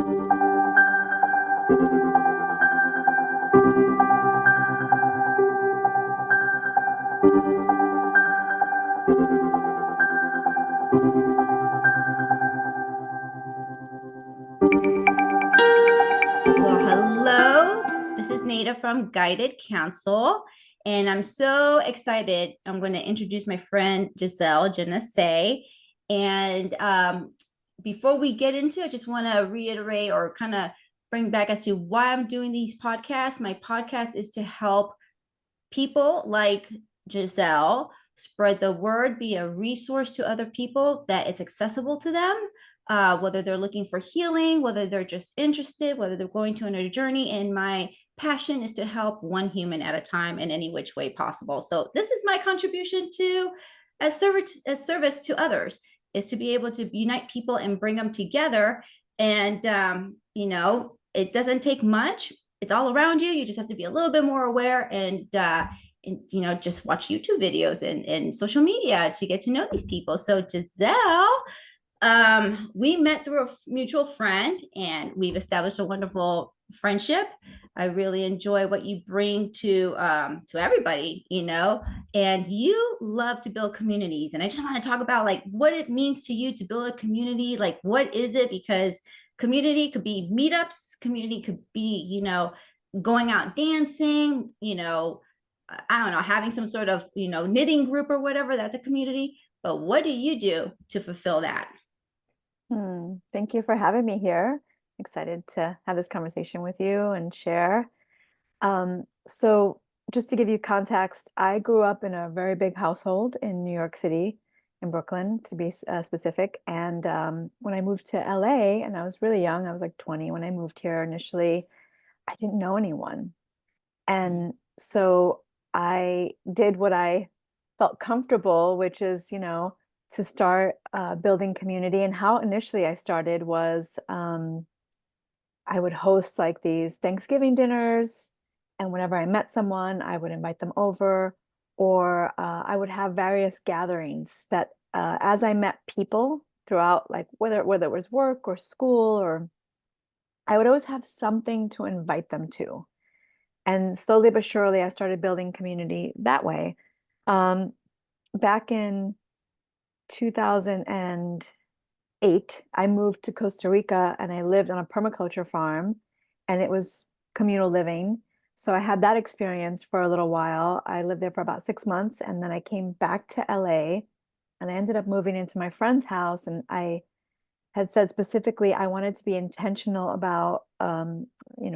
Well, hello. This is Nada from Guided Counsel, and I'm so excited. I'm going to introduce my friend Giselle Genesse. And before we get into it, I just want to reiterate or kind of bring back as to why I'm doing these podcasts. My podcast is to help people like Giselle spread the word, be a resource to other people that is accessible to them, whether they're looking for healing, whether they're just interested, whether they're going to a journey. And my passion is to help one human at a time in any which way possible. So this is my contribution to as service to others, is to be able to unite people and bring them together. And it doesn't take much. It's all around you. You just have to be a little bit more aware and just watch YouTube videos and social media to get to know these people. So Giselle, we met through a mutual friend and we've established a wonderful friendship. I really enjoy what you bring to everybody, and you love to build communities. And I just want to talk about like what it means to you to build a community. Like, what is it? Because community could be meetups, community could be, going out dancing, I don't know, having some sort of, knitting group or whatever, that's a community. But what do you do to fulfill that? Thank you for having me here. Excited to have this conversation with you and share. So just to give you context, I grew up in a very big household in New York City, in Brooklyn, to be specific. And when I moved to LA, and I was really young, I was like 20 when I moved here initially, I didn't know anyone. And so I did what I felt comfortable, which is, to start building community. And how initially I started was I would host like these Thanksgiving dinners. And whenever I met someone, I would invite them over, or I would have various gatherings that as I met people throughout, like whether it was work or school, or I would always have something to invite them to. And slowly but surely, I started building community that way. Um, Back in 2008, I moved to Costa Rica and I lived on a permaculture farm, and it was communal living. So I had that experience for a little while. I lived there for about 6 months, and then I came back to LA and I ended up moving into my friend's house. And I had said specifically I wanted to be intentional about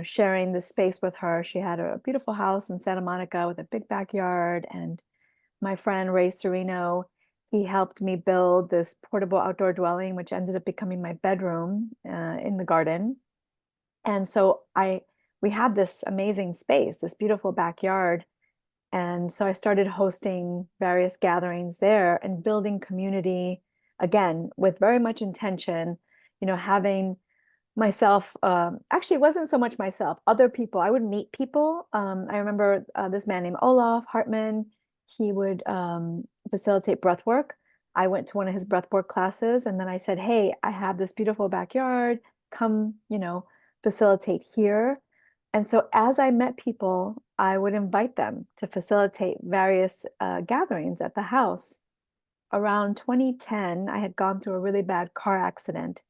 sharing the space with her. She had a beautiful house in Santa Monica with a big backyard, and my friend Ray Serino, he helped me build this portable outdoor dwelling, which ended up becoming my bedroom in the garden. And so we had this amazing space, this beautiful backyard. And so I started hosting various gatherings there and building community again with very much intention, having myself, actually, it wasn't so much myself, other people. I would meet people. I remember this man named Olaf Hartman. He would facilitate breath work. I went to one of his breath work classes, and then I said, hey, I have this beautiful backyard. Come, facilitate here. And so as I met people, I would invite them to facilitate various gatherings at the house. Around 2010, I had gone through a really bad car accident,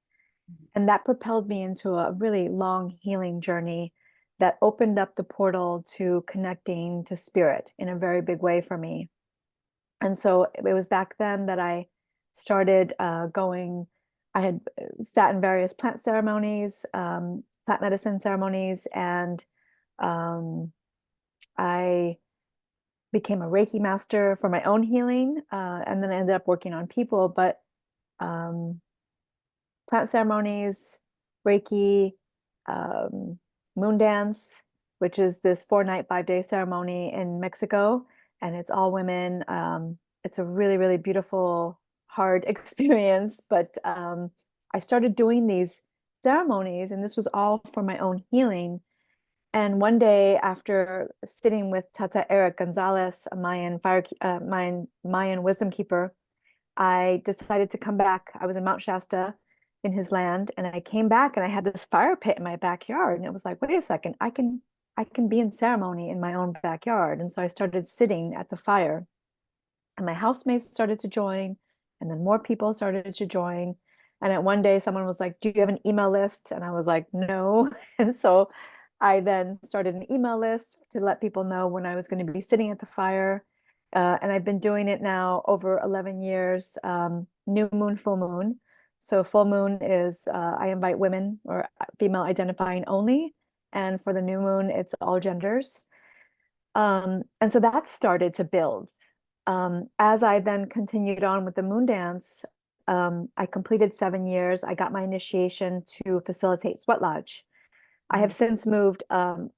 and that propelled me into a really long healing journey that opened up the portal to connecting to spirit in a very big way for me. And so it was back then that I started going. I had sat in various plant ceremonies, plant medicine ceremonies, and I became a Reiki master for my own healing, and then I ended up working on people. But um, plant ceremonies, Reiki, moon dance, which is this 4-night, 5-day ceremony in Mexico, and it's all women. It's a really, really beautiful, hard experience, but I started doing these ceremonies, and this was all for my own healing. And one day, after sitting with Tata Eric Gonzalez, a Mayan wisdom keeper, I decided to come back. I was in Mount Shasta, in his land, and I came back and I had this fire pit in my backyard, and it was like, wait a second, I can be in ceremony in my own backyard. And so I started sitting at the fire, and my housemates started to join, and then more people started to join. And at one day, someone was like, "Do you have an email list?" And I was like, "No." And so I then started an email list to let people know when I was going to be sitting at the fire. And I've been doing it now over 11 years, new moon, full moon. So full moon is I invite women or female identifying only. And for the new moon, it's all genders. And so that started to build. As I then continued on with the moon dance, I completed 7 years. I got my initiation to facilitate sweat lodge. I have since moved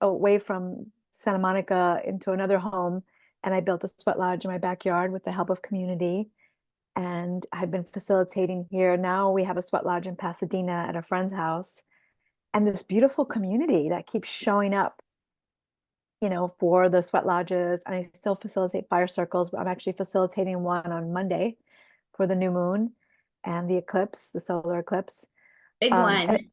away from Santa Monica into another home, and I built a sweat lodge in my backyard with the help of community. And I've been facilitating here. Now we have a sweat lodge in Pasadena at a friend's house, and this beautiful community that keeps showing up, for the sweat lodges. And I still facilitate fire circles, but I'm actually facilitating one on Monday for the new moon and the eclipse, the solar eclipse. Big And one.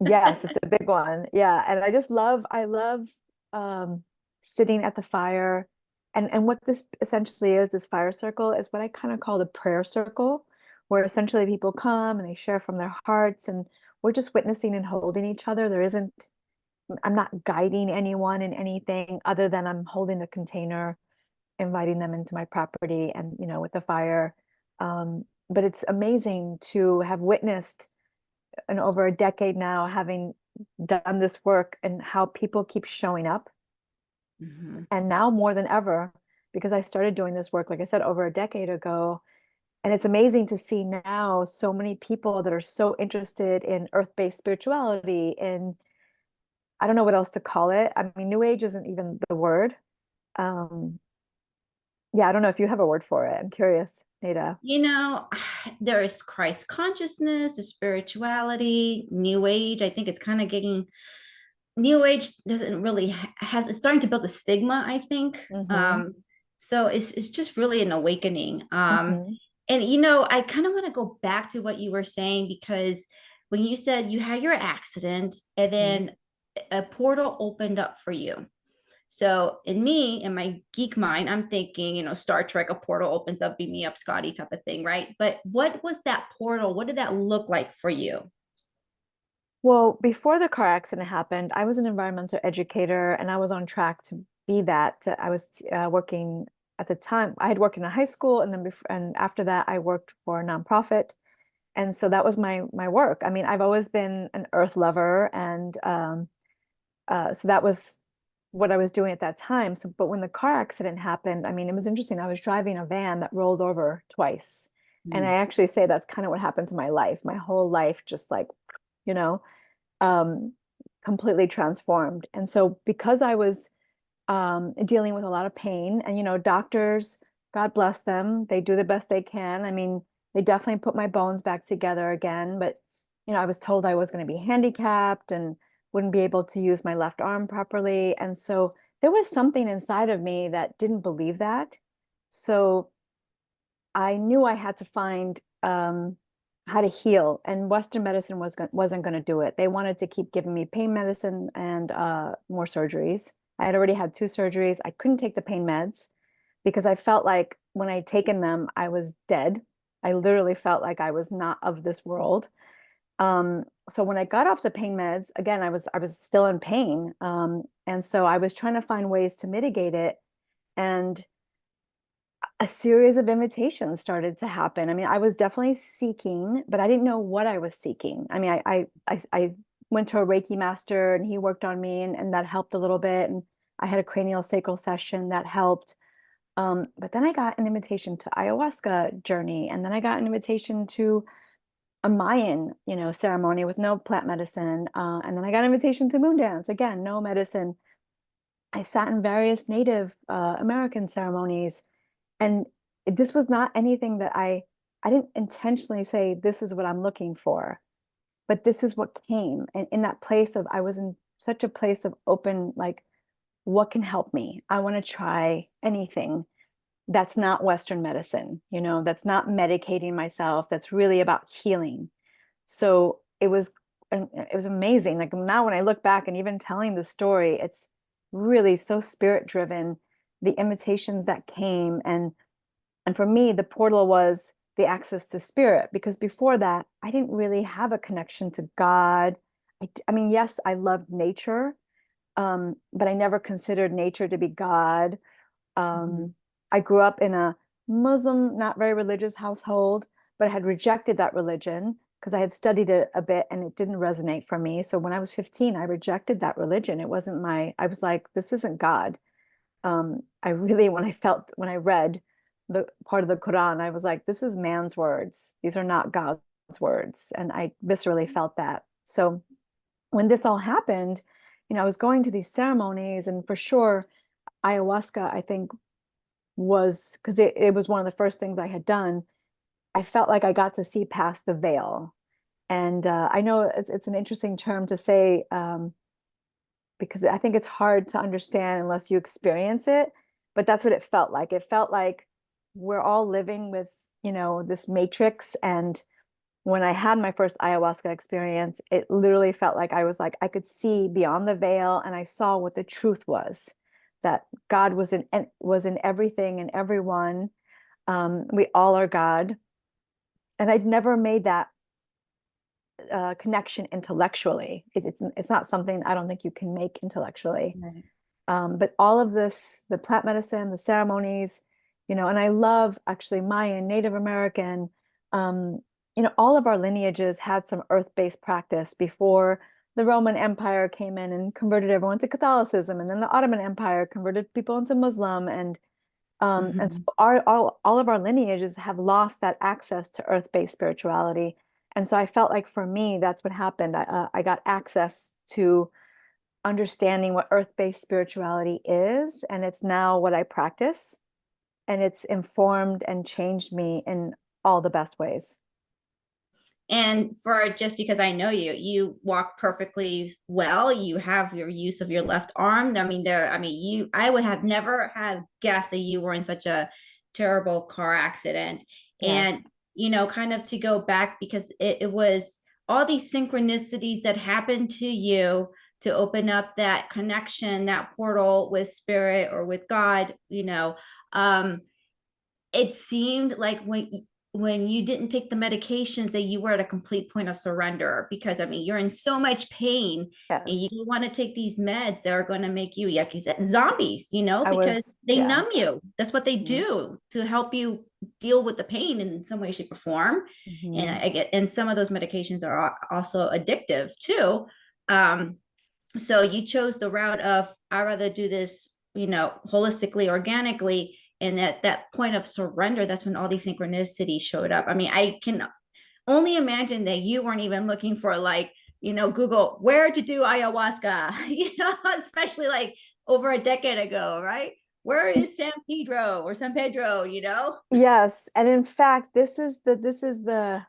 yes, it's a big one. Yeah. And I love um, sitting at the fire. And what this essentially is, this fire circle, is what I kind of call the prayer circle, where essentially people come and they share from their hearts, and we're just witnessing and holding each other. I'm not guiding anyone in anything other than I'm holding the container, inviting them into my property and, with the fire. But it's amazing to have witnessed in over a decade now, having done this work, and how people keep showing up. Mhm. And now more than ever, because I started doing this work, like I said, over a decade ago. And it's amazing to see now so many people that are so interested in earth-based spirituality, and I don't know what else to call it. I mean, New Age isn't even the word. Um, yeah, I don't know if you have a word for it. I'm curious, Nada. You know, there is Christ consciousness, the spirituality, New Age. I think it's kind of getting New Age doesn't really has it's starting to build a stigma, I think. Mm-hmm. So it's just really an awakening. Mm-hmm. And I kind of want to go back to what you were saying, because when you said you had your accident and Mm-hmm. then a portal opened up for you. So in my geek mind, I'm thinking, Star Trek, a portal opens up, beam me up, Scotty type of thing, right? But what was that portal? What did that look like for you? Well, before the car accident happened, I was an environmental educator, and I was on track to be that. I was working at the time. I had worked in a high school, and then and after that, I worked for a nonprofit, and so that was my work. I mean, I've always been an earth lover, and so that was what I was doing at that time. So, but when the car accident happened, I mean, it was interesting. I was driving a van that rolled over twice, and I Mm. actually say that's kind of what happened to my life. My whole life just like, you know um, completely transformed. And so because I was dealing with a lot of pain, and doctors, God bless them, they do the best they can. I mean, they definitely put my bones back together again, but I was told I was going to be handicapped and wouldn't be able to use my left arm properly. And so there was something inside of me that didn't believe that. So I knew I had to find how to heal, and Western medicine wasn't going to do it. They wanted to keep giving me pain medicine and more surgeries. I had already had 2 surgeries. I couldn't take the pain meds because I felt like when I'd taken them, I was dead. I literally felt like I was not of this world. So when I got off the pain meds, again, I was still in pain, and so I was trying to find ways to mitigate it. And a series of invitations started to happen. I mean, I was definitely seeking, but I didn't know what I was seeking. I mean, I went to a Reiki master, and he worked on me, and that helped a little bit. And I had a cranial sacral session that helped. But then I got an invitation to ayahuasca journey, and then I got an invitation to a Mayan, ceremony with no plant medicine. And then I got an invitation to moon dance, again, no medicine. I sat in various Native American ceremonies, and this was not anything that I didn't intentionally say this is what I'm looking for, but this is what came. And in that place of, I was in such a place of open, like, what can help me? I want to try anything that's not Western medicine, that's not medicating myself, that's really about healing. So it was amazing. Like now when I look back and even telling the story, it's really so spirit driven, the invitations that came. And for me, the portal was the access to spirit, because before that, I didn't really have a connection to God. I mean, yes, I loved nature, but I never considered nature to be God. Mhm. I grew up in a Muslim, not very religious household, but I had rejected that religion because I had studied it a bit and it didn't resonate for me. So when I was 15, I rejected that religion. It wasn't I was like, this isn't God. I really, when I read the part of the Quran, I was like, this is man's words. These are not God's words. And I viscerally felt that. So when this all happened, I was going to these ceremonies, and for sure, ayahuasca, I think, was because it was one of the first things I had done. I felt like I got to see past the veil. And I know it's an interesting term to say, because I think it's hard to understand unless you experience it. But that's what it felt like. It felt like we're all living with, this matrix. And when I had my first ayahuasca experience, it literally felt like I could see beyond the veil, and I saw what the truth was, that God was in everything and everyone. We all are God. And I'd never made that connection intellectually. It's not something I don't think you can make intellectually. Right. But all of this, the plant medicine, the ceremonies, and I love actually Mayan, Native American, um, all of our lineages had some earth-based practice before the Roman Empire came in and converted everyone to Catholicism, and then the Ottoman Empire converted people into Muslim, and so Mhm. all of our lineages have lost that access to earth-based spirituality. And so I felt like for me, that's what happened. I got access to understanding what earth-based spirituality is, and it's now what I practice, and it's informed and changed me in all the best ways. And for just because I know you, you walk perfectly well. You have your use of your left arm. I would have never had guessed that you were in such a terrible car accident. And, Yes. kind of to go back because it was all these synchronicities that happened to you to open up that connection, that portal with spirit or with God, it seemed like when you didn't take the medications that you were at a complete point of surrender, because you're in so much pain and you Yes. want to take these meds that are going to make you, like you said, zombies, I because was, they yeah. numb you. That's what they Mhm. do to help you deal with the pain in some way, shape, or form. And Mhm. and some of those medications are also addictive too. um so you chose the route of, I rather do this, holistically, organically. And at that point of surrender, that's when all these synchronicities showed up. I can only imagine that you weren't even looking for, like, Google where to do ayahuasca, especially like over a decade ago, right? Where is San Pedro? Yes, and in fact, this is the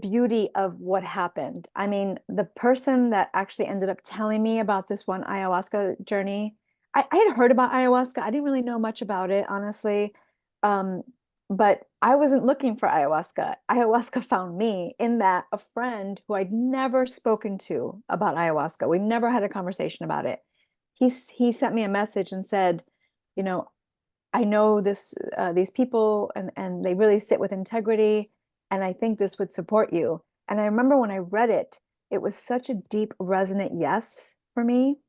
beauty of what happened. I mean, the person that actually ended up telling me about this one ayahuasca journey, I had heard about ayahuasca. I didn't really know much about it, honestly. Um, but I wasn't looking for ayahuasca. Ayahuasca found me in that a friend who I'd never spoken to about ayahuasca, we never had a conversation about it. He sent me a message and said, you know, I know these people, and they really sit with integrity, and I think this would support you. And I remember when I read it, it was such a deep, resonant yes for me.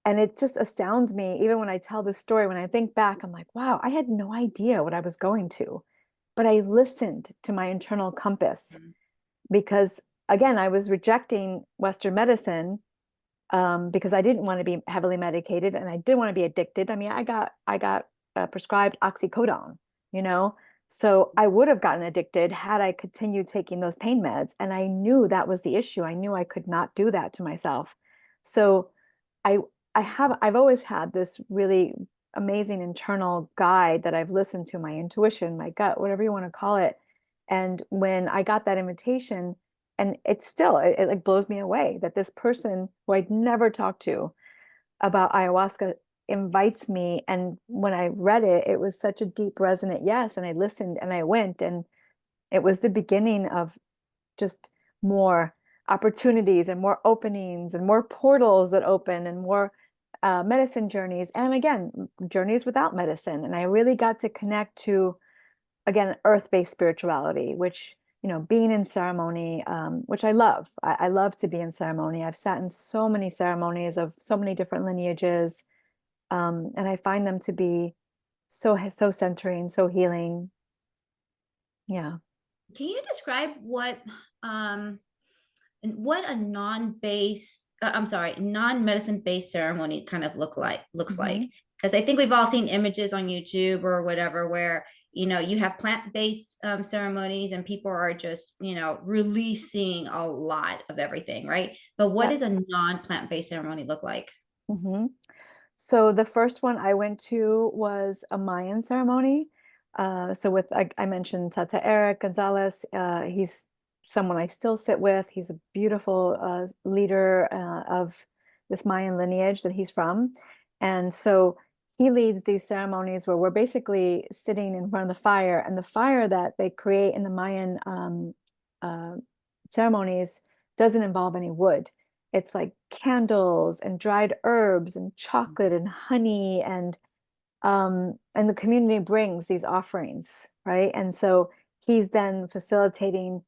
And it just astounds me, even when I tell this story, when I think back, I'm like, wow, I had no idea what I was going to. But I listened to my internal compass because, again, I was rejecting Western medicine, because I didn't want to be heavily medicated and I didn't want to be addicted. I mean, I got prescribed oxycodone, you know, so I would have gotten addicted had I continued taking those pain meds. And I knew that was the issue. I knew I could not do that to myself. So I I've always had this really amazing internal guide that I've listened to, my intuition, my gut, whatever you want to call it. And when I got that invitation, and it like blows me away that this person who I'd never talked to about ayahuasca invites me. And when I read it, it was such a deep resonant yes, and I listened and I went, and it was the beginning of just more opportunities and more openings and more portals that open and more medicine journeys, and again, journeys without medicine. And I really got to connect to, again, earth-based spirituality, which, being in ceremony, which I love. I love to be in ceremony. I've sat in so many ceremonies of so many different lineages, and I find them to be so centering, so healing. Yeah. Can you describe what a non-medicine based ceremony kind of looks like? Hmm. Because I think we've all seen images on YouTube or whatever where you have plant-based ceremonies and people are just releasing a lot of everything, right? But what Yeah. does a non-plant-based ceremony look like? Hmm. So the first one I went to was a Mayan ceremony. So with I mentioned Tata Eric Gonzalez. He's someone I still sit with. He's a beautiful leader of this Mayan lineage that he's from. And so he leads these ceremonies where we're basically sitting in front of the fire, and the fire that they create in the Mayan uh, ceremonies doesn't involve any wood. It's like candles and dried herbs and chocolate and honey, and the community brings these offerings, right? And so he's then facilitating,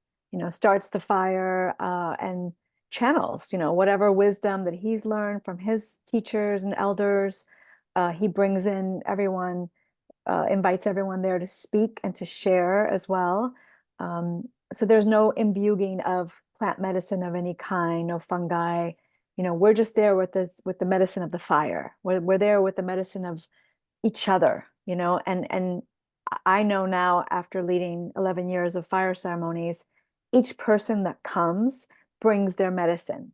starts the fire, and channels, whatever wisdom that he's learned from his teachers and elders. He brings in everyone, invites everyone there to speak and to share as well. So there's no imbuing of plant medicine of any kind, no fungi. We're just there with the medicine of the fire. We're there with the medicine of each other, and I know now, after leading 11 years of fire ceremonies, each person that comes brings their medicine,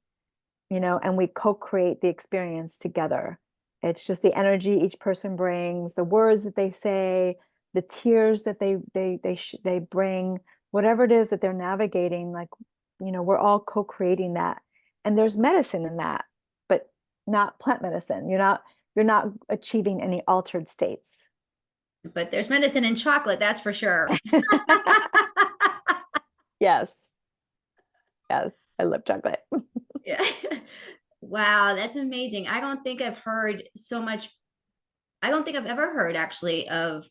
and we co-create the experience together. It's just the energy each person brings, the words that they say, the tears that they bring, whatever it is that they're navigating. Like, we're all co-creating that, and there's medicine in that, but not plant medicine. You're not achieving any altered states. But there's medicine in chocolate, that's for sure. Yes, yes, I love chocolate. Yeah. Wow, that's amazing. I don't think I've ever heard actually of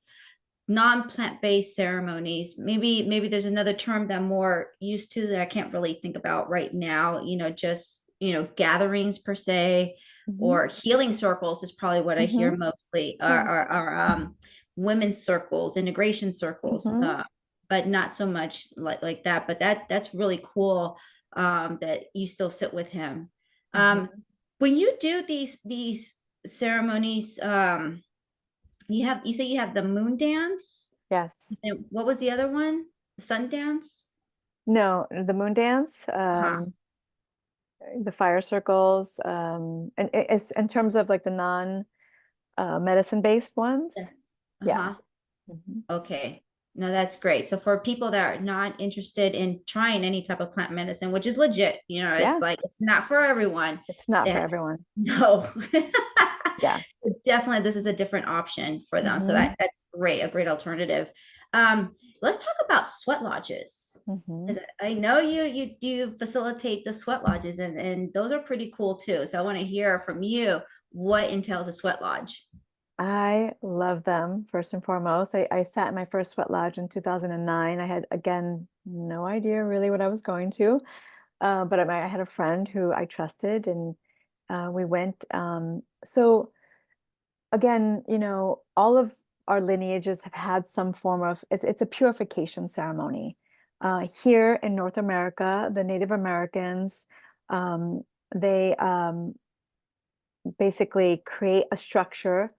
non-plant-based ceremonies. Maybe there's another term that I'm more used to that I can't really think about right now. Just gatherings per se, Hmm. or healing circles is probably what I hear Hmm. mostly, Yeah. or women's circles, integration circles, Hmm. but not so much like that. But that's really cool, that you still sit with him. Um, Hmm. when you do these ceremonies, you say you have the moon dance, Yes. and what was the other one? Sun dance? No, the moon dance, Uh-huh. the fire circles, and it's in terms of like the non medicine based ones. Yes. Yeah. Uh-huh. Hmm. Okay. No, that's great. So for people that are not interested in trying any type of plant medicine, which is legit, it's Yeah, like it's not for everyone. it's not for That everyone. no. Yeah. Definitely this is a different option for them. So Hmm. that's great, a great alternative. Let's talk about sweat lodges. Hmm. 'Cause I know you facilitate the sweat lodges, and those are pretty cool too. So I want to hear from you what entails a sweat lodge. I love them, first and foremost. I sat in my first sweat lodge in 2009. I had, again, no idea really what I was going to. But I had a friend who I trusted, and we went. So again, all of our lineages have had some form of, it's a purification ceremony. Here in North America, the Native Americans, they basically create a structure.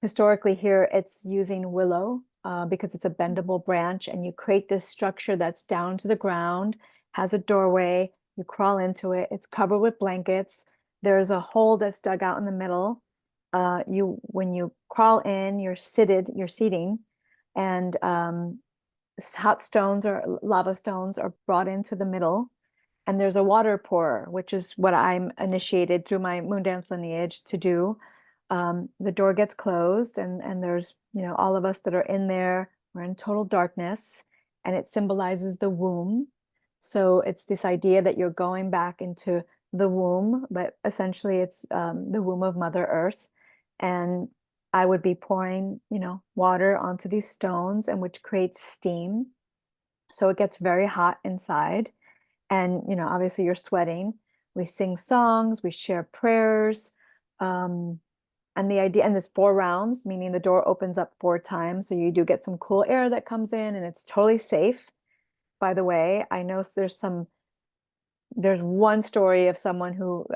Historically here, it's using willow, because it's a bendable branch, and you create this structure that's down to the ground, has a doorway, you crawl into it, it's covered with blankets, there's a hole that's dug out in the middle. When you crawl in, you're seating, and hot stones or lava stones are brought into the middle, and there's a water pourer, which is what I'm initiated through my moon dance lineage to do. The door gets closed, and there's, all of us that are in there, we're in total darkness, and it symbolizes the womb. So it's this idea that you're going back into the womb, but essentially it's the womb of Mother Earth. And I would be pouring, water onto these stones, and which creates steam. So it gets very hot inside. And, obviously you're sweating. We sing songs, we share prayers. Um, and the idea, and there's 4 rounds, meaning the door opens up 4 times. So you do get some cool air that comes in, and it's totally safe. By the way, I know there's one story of someone who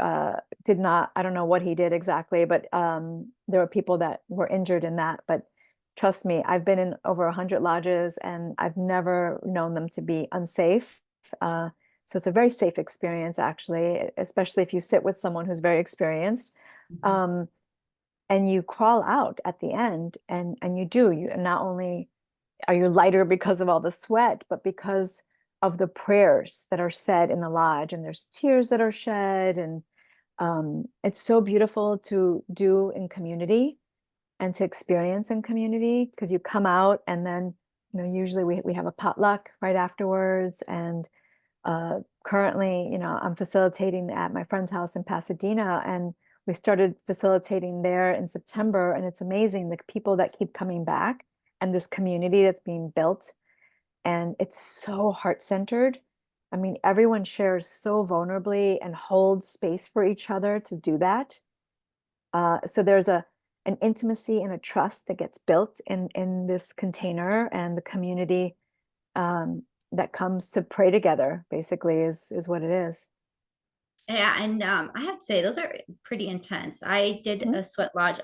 did not, I don't know what he did exactly, but there were people that were injured in that. But trust me, I've been in over 100 lodges, and I've never known them to be unsafe. So it's a very safe experience, actually, especially if you sit with someone who's very experienced. Mhm. Um, and you crawl out at the end, and you not only are you lighter because of all the sweat, but because of the prayers that are said in the lodge, and there's tears that are shed. And it's so beautiful to do in community and to experience in community, because you come out, and then usually we have a potluck right afterwards. And currently, I'm facilitating at my friend's house in Pasadena, and we started facilitating there in September. And it's amazing, the people that keep coming back, and this community that's being built. And it's so heart-centered. I mean, everyone shares so vulnerably and holds space for each other to do that. So there's an intimacy and a trust that gets built in this container, and the community that comes to pray together, basically, is what it is. Yeah, and I have to say those are pretty intense. I did Mhm. a sweat lodge.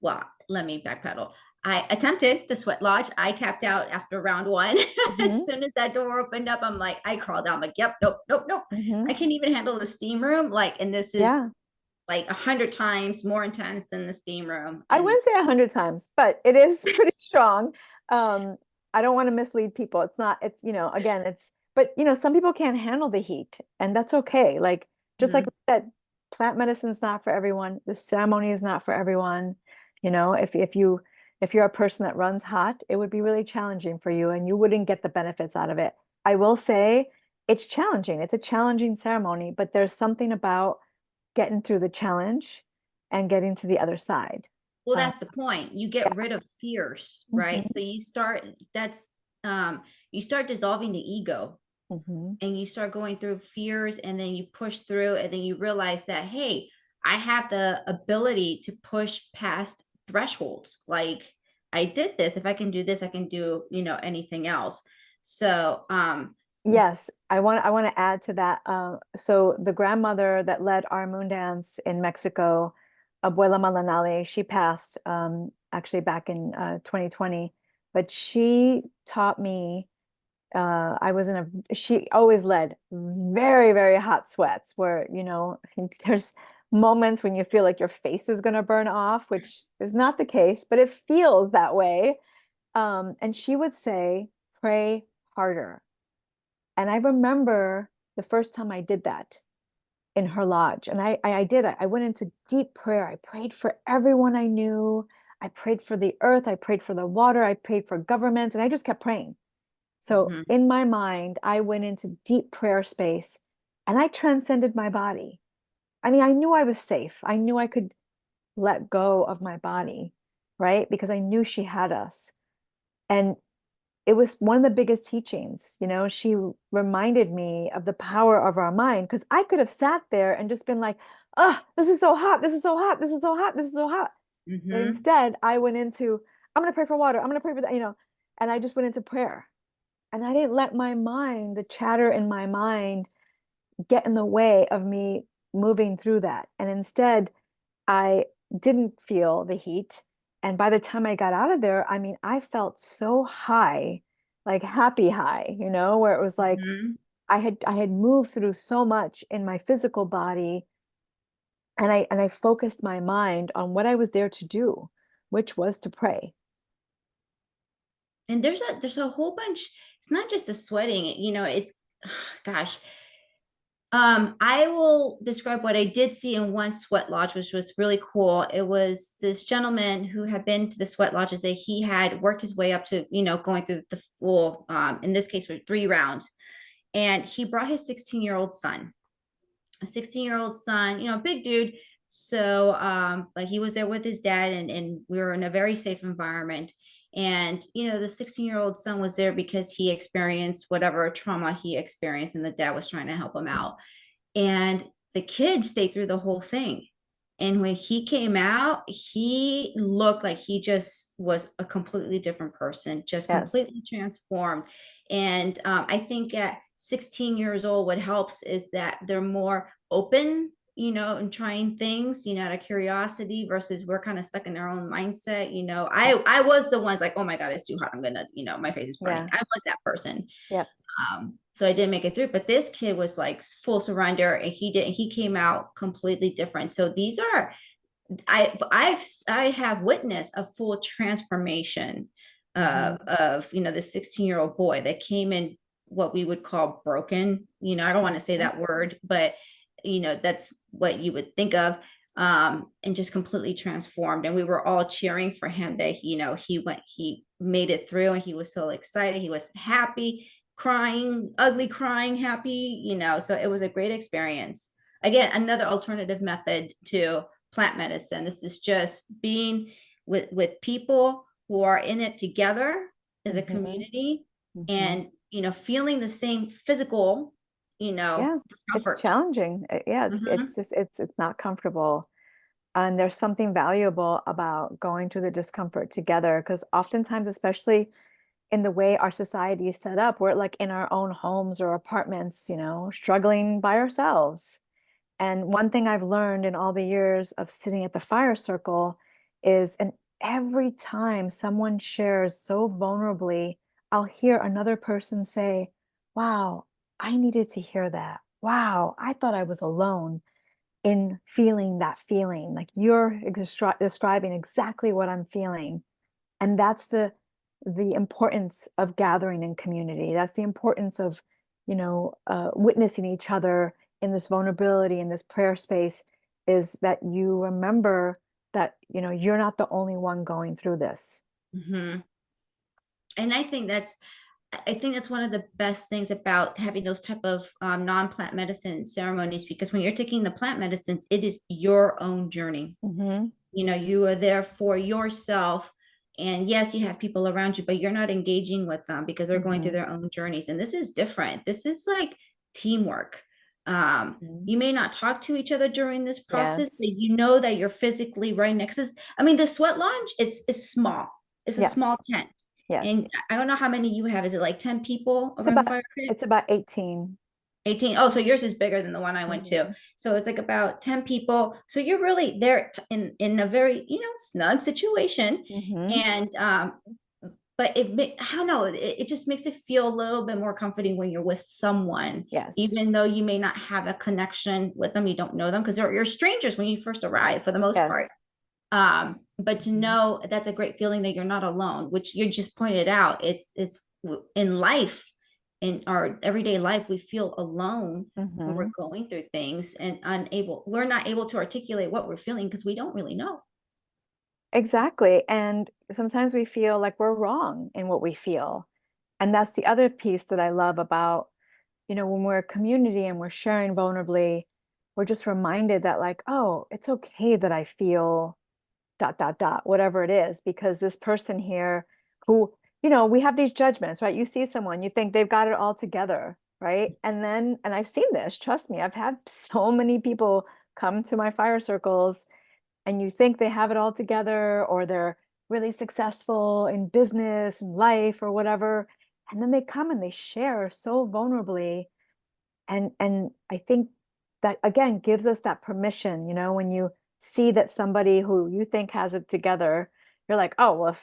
Well, let me backpedal. I attempted the sweat lodge. I tapped out after round one. As Mhm. soon as that door opened up, I'm like, I crawled out. I'm like, yep, nope, nope, nope. I Mhm. can't even handle the steam room. Like, and this is Yeah. like 100 times more intense than the steam room. I And wouldn't say 100 times, but it is pretty strong. Um, I don't want to mislead people. It's not, it's, again, but some people can't handle the heat, and that's okay. Like, just like Mhm. we said, plant medicine's not for everyone. The ceremony is not for everyone. If you're a person that runs hot, it would be really challenging for you, and you wouldn't get the benefits out of it. I will say it's challenging. It's a challenging ceremony, but there's something about getting through the challenge and getting to the other side. Well, Uh, that's the point. You get rid of fears, right? mhm, So um you start dissolving the ego, mhm. and you start going through fears, and then you push through, and then you realize that, hey, I have the ability to push past thresholds. Like, I did this. If I can do this, I can do, anything else. So Yes, I want to add to that. So the grandmother that led our moon dance in Mexico, Abuela Malanali, she passed actually back in 2020, but she taught me. She always led very, very hot sweats where, there's moments when you feel like your face is going to burn off, which is not the case, but it feels that way. And she would say, pray harder. And I remember the first time I did that in her lodge. And I did. I went into deep prayer. I prayed for everyone I knew. I prayed for the earth. I prayed for the water. I prayed for governments. And I just kept praying. So mhm. in my mind, I went into deep prayer space, and I transcended my body. I mean, I knew I was safe. I knew I could let go of my body, right? Because I knew she had us. And it was one of the biggest teachings. She reminded me of the power of our mind, because I could have sat there and just been like, oh, this is so hot, this is so hot, this is so hot, this is so hot. But Mhm. instead, I went into, I'm going to pray for water, I'm going to pray for that, and I just went into prayer. And I didn't let my mind, the chatter in my mind, get in the way of me moving through that. And instead, I didn't feel the heat. And by the time I got out of there, I mean, I felt so high, like happy high, where it was like Mhm. I had moved through so much in my physical body, and I focused my mind on what I was there to do, which was to pray. And there's a whole bunch. It's not just the sweating, it's gosh. I will describe what I did see in one sweat lodge, which was really cool. It was this gentleman who had been to the sweat lodges that he had worked his way up to, going through the full, in this case, for 3 rounds. and he brought his 16-year-old son, a 16-year-old son, big dude. So, but he was there with his dad, and we were in a very safe environment. And, the 16-year-old son was there because he experienced whatever trauma he experienced, and the dad was trying to help him out. And the kid stayed through the whole thing. And when he came out, he looked like he just was a completely different person, just Yes. completely transformed. And I think at 16 years old, what helps is that they're more open, and trying things, out of curiosity, versus we're kind of stuck in our own mindset. I was the ones like, oh my God, it's too hot. I'm gonna, my face is burning. Yeah. I was that person. Yeah. So I didn't make it through, but this kid was like full surrender, and he came out completely different. So these are, I have witnessed a full transformation of the 16-year-old boy that came in what we would call broken. I don't want to say that word, but that's what you would think of, and just completely transformed. And we were all cheering for him that he made it through, and he was so excited. He was happy, crying, ugly crying, happy. So it was a great experience. Again, another alternative method to plant medicine. This is just being with people who are in it together as a community, and feeling the same physical Yeah, it's discomfort. challenging. Yeah, it's just it's not comfortable. And there's something valuable about going through the discomfort together, because oftentimes, especially in the way our society is set up, we're like in our own homes or apartments, struggling by ourselves. And one thing I've learned in all the years of sitting at the fire circle is, and every time someone shares so vulnerably, I'll hear another person say, wow, I needed to hear that. Wow, I thought I was alone in feeling that feeling. Like you're describing exactly what I'm feeling. And that's the importance of gathering in community. That's the importance of, witnessing each other in this vulnerability, in this prayer space, is that you remember that, you're not the only one going through this. Mm-hmm. And I think that's one of the best things about having those type of non-plant medicine ceremonies, because when you're taking the plant medicines, it is your own journey. Mm-hmm. You are there for yourself. And yes, you have people around you, but you're not engaging with them because they're going through Mm-hmm. their own journeys. And this is different. This is like teamwork. Mm-hmm. You may not talk to each other during this process, Yes. but you know that you're physically right next. I mean, the sweat lodge is small. It's a small Yes. tent. And Yes. I don't know how many you have. Is it like 10 people It's around the about fire pit? it's about 18. 18. Oh, so yours is bigger than the one I went to. Mm-hmm. So it's like about 10 people. So you're really there in a very, snug situation. Mm-hmm. And but I don't know, it just makes it feel a little bit more comforting when you're with someone, Yes. even though you may not have a connection with them, you don't know them, because you're strangers when you first arrive for the most part. Yes. But to Mm-hmm. know that's a great feeling that you're not alone, which you just pointed out. It's in life, in our everyday life, we feel alone when we're Mm-hmm. going through things, and we're not able to articulate what we're feeling because we don't really know. Exactly. And sometimes we feel like we're wrong in what we feel. And that's the other piece that I love about, when we're a community and we're sharing vulnerably, we're just reminded that, like, oh, it's okay that I feel dot, dot, dot, whatever it is, because this person here who, we have these judgments, right? You see someone, you think they've got it all together, right? And I've seen this, trust me, I've had so many people come to my fire circles, and you think they have it all together, or they're really successful in business and life or whatever. And then they come and they share so vulnerably. And I think that again gives us that permission, when you see that somebody who you think has it together, you're like, oh, well,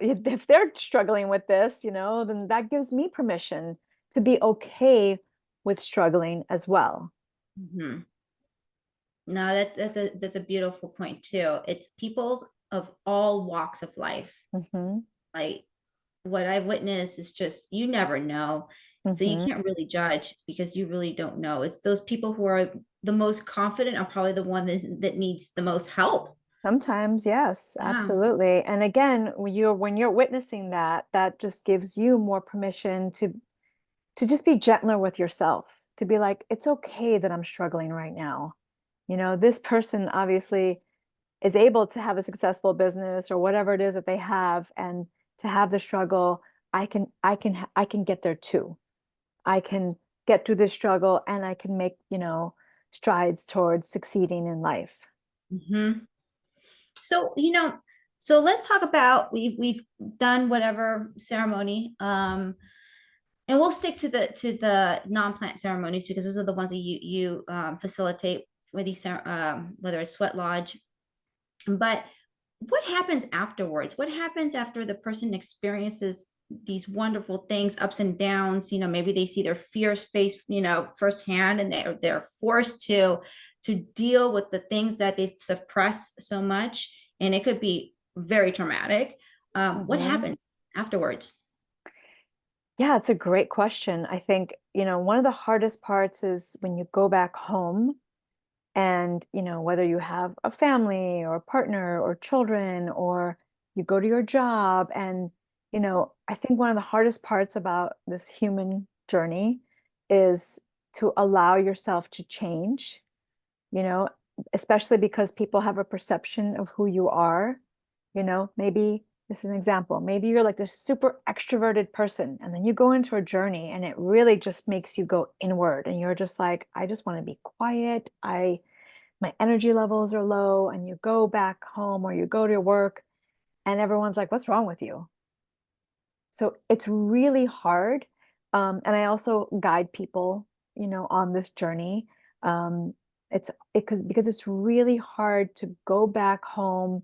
if they're struggling with this, then that gives me permission to be okay with struggling as well. Mhm. No, that's a beautiful point too. It's people of all walks of life. Hmm. Like, what I've witnessed is just, you never know. So you Hmm. can't really judge because you really don't know. It's those people who are the most confident are probably the one that needs the most help. Sometimes, yes, Yeah. absolutely. And again, when you're witnessing that, that just gives you more permission to just be gentler with yourself, to be like, it's okay that I'm struggling right now. This person obviously is able to have a successful business or whatever it is that they have, and to have the struggle, I can get there too. I can get through this struggle, and I can make, strides towards succeeding in life. Mhm. So, so let's talk about we've done whatever ceremony. And we'll stick to the non-plant ceremonies because those are the ones that you facilitate with these whether it's sweat lodge. But what happens afterwards? What happens after the person experiences these wonderful things, ups and downs? Maybe they see their fears face, firsthand, and they're forced to deal with the things that they've suppressed so much, and it could be very traumatic. What Mhm. happens afterwards? Yeah, it's a great question. I think, one of the hardest parts is when you go back home, and, whether you have a family or a partner or children, or you go to your job. And, I think one of the hardest parts about this human journey is to allow yourself to change, you know, especially because people have a perception of who you are. Maybe this is an example. Maybe you're like this super extroverted person, and then you go into a journey and it really just makes you go inward, and you're just like, I just want to be quiet. My energy levels are low, and you go back home or you go to work and everyone's like, what's wrong with you? So it's really hard. And I also guide people, on this journey. Um, because it's really hard to go back home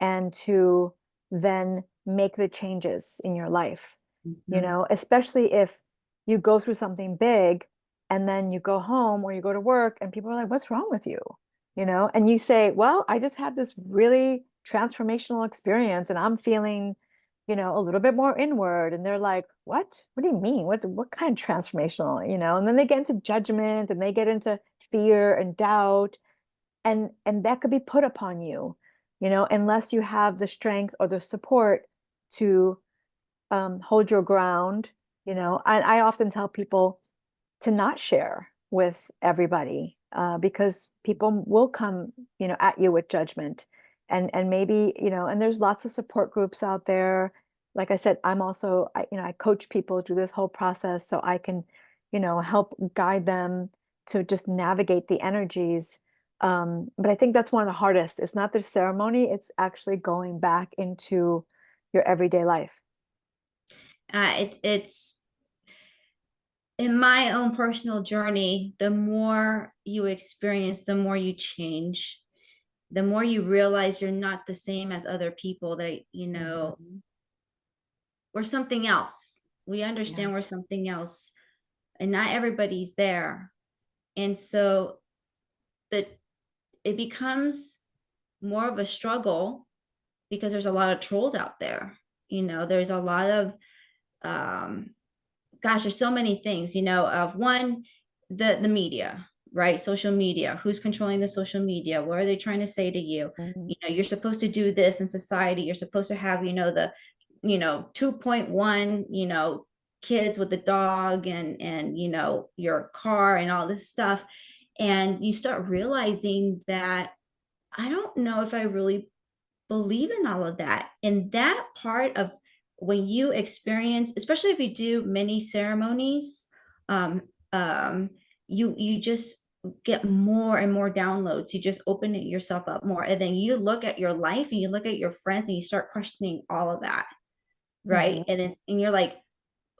and to then make the changes in your life, Mhm. especially if you go through something big and then you go home or you go to work and people are like, what's wrong with you? And you say, well, I just had this really transformational experience and I'm feeling, a little bit more inward. And they're like, what do you mean? What kind of transformational? And then they get into judgment and they get into fear and doubt, and that could be put upon you, unless you have the strength or the support to hold your ground. I often tell people to not share with everybody, because people will come, at you with judgment. And maybe, and there's lots of support groups out there. Like I said, I'm also, I coach people through this whole process so I can, help guide them to just navigate the energies. But I think that's one of the hardest. It's not the ceremony, it's actually going back into your everyday life. It's in my own personal journey, the more you experience, the more you change, the more you realize you're not the same as other people, that, Mhm. we're something else. We Yeah. understand we're something else, and not everybody's there. And so that it becomes more of a struggle because there's a lot of trolls out there. There's a lot of um gosh, there's so many things, of one, the media, right? Social media, who's controlling the social media? What are they trying to say to you? Mhm. You're supposed to do this in society. You're supposed to have, the 2.1, kids with the dog, and your car and all this stuff. And you start realizing that I don't know if I really believe in all of that. And that part of when you experience, especially if you do many ceremonies, um, um, you just get more and more downloads. You just open it yourself up more. And then you look at your life and you look at your friends and you start questioning all of that. Right. Mhm. And you're like,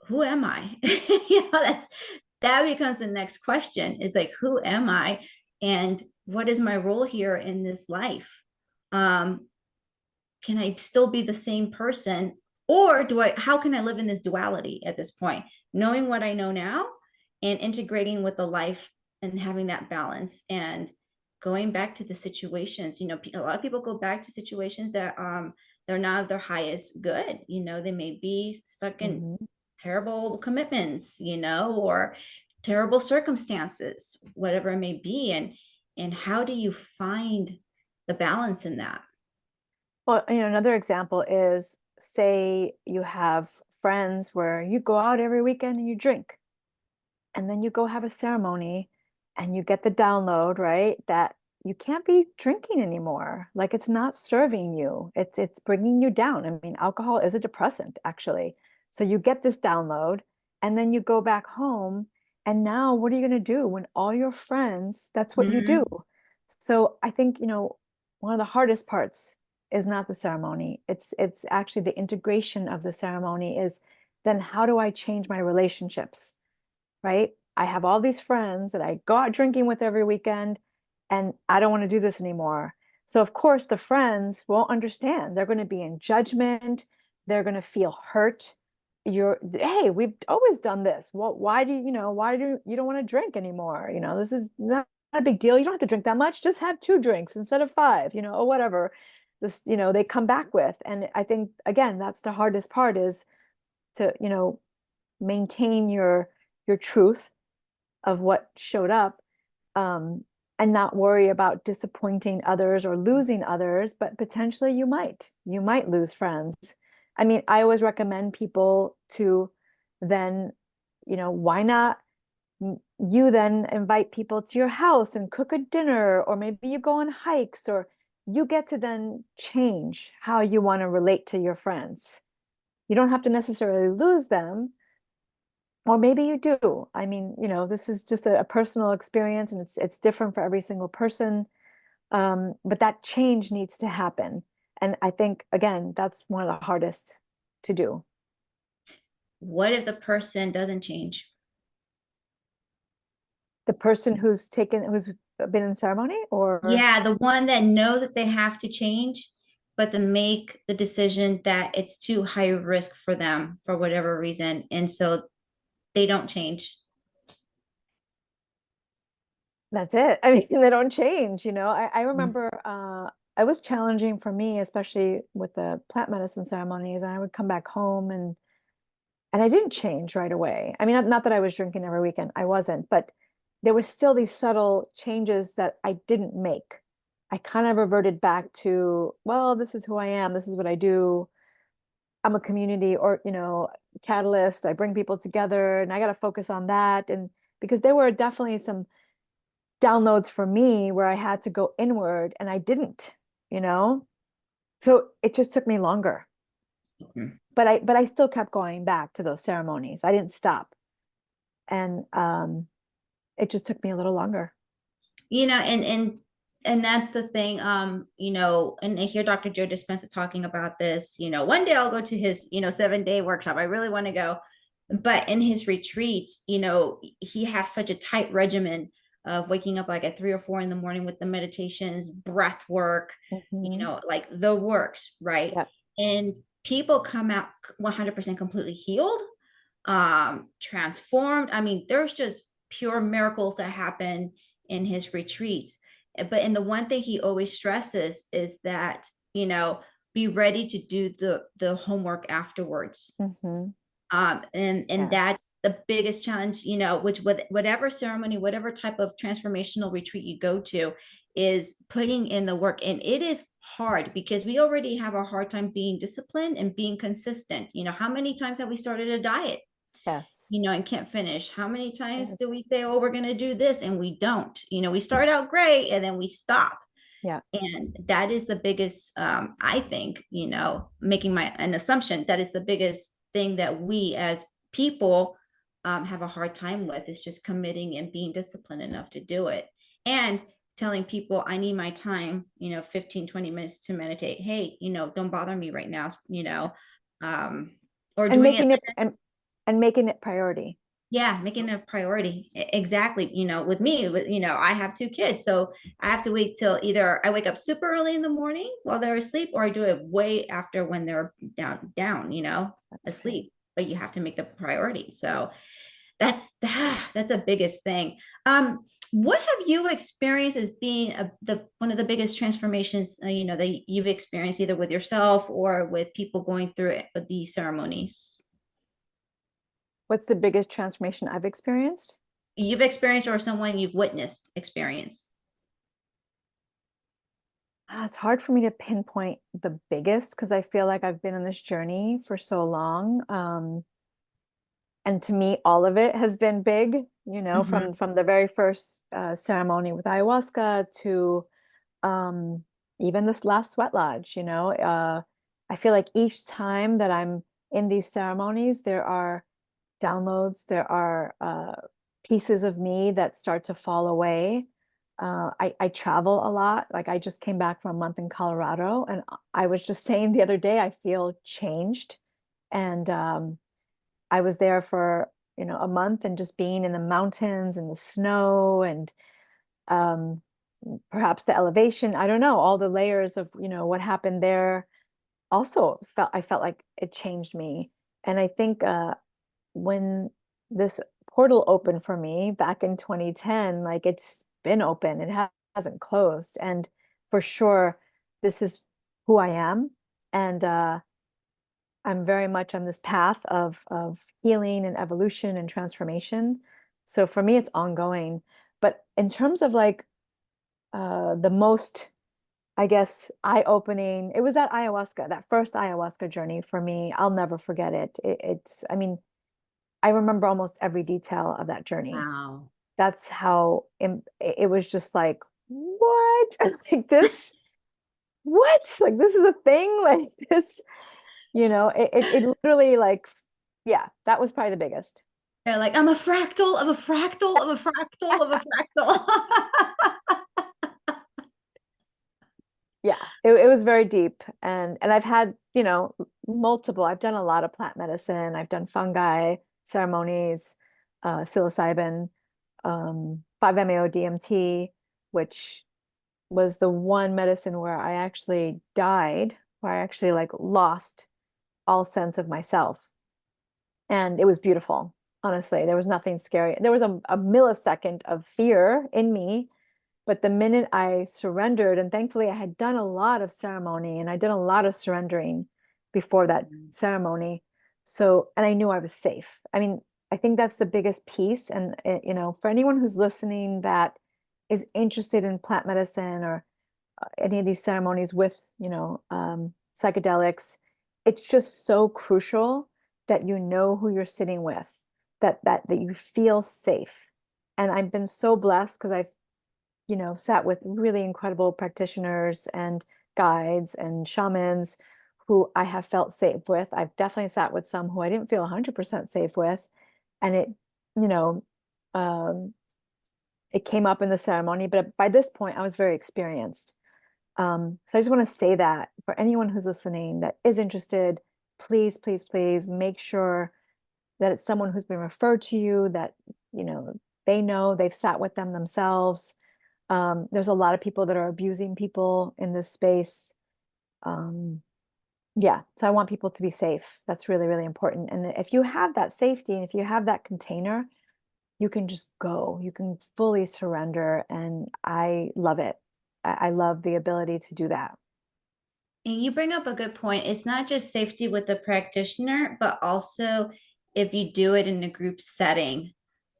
who am I? That becomes the next question, is like, who am I? And what is my role here in this life? Um, can I still be the same person? Or how can I live in this duality at this point, knowing what I know now and integrating with the life and having that balance and going back to the situations, a lot of people go back to situations that they're not of their highest good. They may be stuck in Mhm. terrible commitments, or terrible circumstances, whatever it may be. And how do you find the balance in that? Well, another example is, say you have friends where you go out every weekend and you drink. and then you go have a ceremony and you get the download, right? That you can't be drinking anymore. Like it's not serving you. It's bringing you down. I mean, alcohol is a depressant, actually. So you get this download and then you go back home, and now what are you going to do when all your friends, that's what you do. Mhm. So I think, one of the hardest parts is not the ceremony. It's actually the integration of the ceremony is then how do I change my relationships? Right? I have all these friends that I go out drinking with every weekend, and I don't want to do this anymore. So, of course, the friends won't understand. They're going to be in judgment. They're going to feel hurt. Hey, we've always done this. Well, why do you don't want to drink anymore? This is not a big deal. You don't have to drink that much. Just have 2 drinks instead of 5, or whatever. They come back with. And I think, again, that's the hardest part is to, maintain your truth of what showed up, um, and not worry about disappointing others or losing others, but potentially you might lose friends. I mean, I always recommend people to then, why not you then invite people to your house and cook a dinner, or maybe you go on hikes, or you get to then change how you want to relate to your friends. You don't have to necessarily lose them, or maybe you do. I mean, this is just a personal experience, and it's different for every single person. But that change needs to happen. And I think, again, that's one of the hardest to do. What if the person doesn't change? The person who's been in ceremony, or Yeah, the one that knows that they have to change, but they make the decision that it's too high risk for them for whatever reason. And so they don't change. that's it. I mean, they don't change, I Mm. remember it was challenging for me, especially with the plant medicine ceremonies. And I would come back home, and I didn't change right away. I mean, not that I was drinking every weekend, I wasn't, but there was still these subtle changes that I didn't make. I kind of reverted back to, well, this is who I am, this is what I do. I'm a community, or, catalyst. I bring people together, and I got to focus on that. And because there were definitely some downloads for me where I had to go inward, and I didn't, you know? So it just took me longer. Mhm. But I still kept going back to those ceremonies. I didn't stop. And it just took me a little longer. And that's the thing. And I hear Dr. Joe Dispenza talking about this. One day I'll go to his 7-day workshop. I really want to go. But in his retreats, he has such a tight regimen of waking up like at 3 or 4 in the morning with the meditations, breath work, Mhm. like the works, right? Yeah. And people come out 100% completely healed, transformed. I mean, there's just pure miracles that happen in his retreats. But and the one thing he always stresses is that, be ready to do the homework afterwards. Mhm. And Yes. that's the biggest challenge, which with whatever ceremony, whatever type of transformational retreat you go to, is putting in the work. And it is hard because we already have a hard time being disciplined and being consistent. How many times have we started a diet, Yes. and can't finish? How many times do Yes. we say, oh, we're going to do this, and we don't? We start out great and then we stop. Yeah. And that is the biggest, I think, making an assumption, that is the biggest thing that we as people have a hard time with, is just committing and being disciplined enough to do it. And telling people, I need my time, 15, 20 minutes to meditate. Hey, don't bother me right now, um, or And doing it. making it and making it priority. Yeah, making it a priority. Exactly. With me, I have 2 kids. So I have to wait till either I wake up super early in the morning while they're asleep, or I do it way after when they're down, That's right. asleep. But you have to make the priority. So that's a biggest thing. What have you experienced as being the one of the biggest transformations, that you've experienced either with yourself or with people going through it, these ceremonies? What's the biggest transformation I've experienced? You've experienced, or someone you've witnessed experience? It's hard for me to pinpoint the biggest because I feel like I've been on this journey for so long. And to me, all of it has been big, you know, Mhm. from the very first ceremony with ayahuasca to um, even this last sweat lodge, you know. I feel like each time that I'm in these ceremonies, there are downloads, there are pieces of me that start to fall away. I travel a lot. Like I just came back from a month in Colorado, and I was just saying the other day, I feel changed. And I was there for, you know, a month and just being in the mountains and the snow and um, perhaps the elevation. I don't know, all the layers of, you know, what happened there also I felt like it changed me. And I think when this portal opened for me back in 2010, like it's been open, it hasn't closed. And for sure, this is who I am. And I'm very much on this path of healing and evolution and transformation. So for me, it's ongoing. But in terms of like the most, I guess, eye-opening, it was that ayahuasca, that first ayahuasca journey for me. I'll never forget it. I mean, I remember almost every detail of that journey. Wow. That's how it was just like, what? Like this, what? Like this is a thing? Like this, you know, it literally like, yeah, that was probably the biggest. They're like, I'm a fractal of a fractal of a fractal of a fractal. Yeah, it was very deep. And I've had, you know, multiple, I've done a lot of plant medicine. I've done fungi, ceremonies, psilocybin, 5-MeO DMT, which was the one medicine where I actually died, where I actually like lost all sense of myself. And it was beautiful. Honestly, there was nothing scary. There was a millisecond of fear in me, but the minute I surrendered, and thankfully I had done a lot of ceremony and I did a lot of surrendering before that ceremony. So, and I knew I was safe. I mean, I think that's the biggest piece. And, you know, for anyone who's listening that is interested in plant medicine or any of these ceremonies with, you know, psychedelics, it's just so crucial that you know who you're sitting with, that you feel safe. And I've been so blessed because I've, you know, sat with really incredible practitioners and guides and shamans who I have felt safe with. I've definitely sat with some who I didn't feel 100% safe with. And it, you know, um, it came up in the ceremony, but by this point, I was very experienced. So I just want to say that for anyone who's listening that is interested, please, please, please make sure that it's someone who's been referred to you, that, you know they've sat with them themselves. There's a lot of people that are abusing people in this space. Um, yeah, so I want people to be safe. That's really, really important. And if you have that safety and if you have that container, you can just go, you can fully surrender. And I love it. I love the ability to do that. And you bring up a good point. It's not just safety with the practitioner, but also if you do it in a group setting.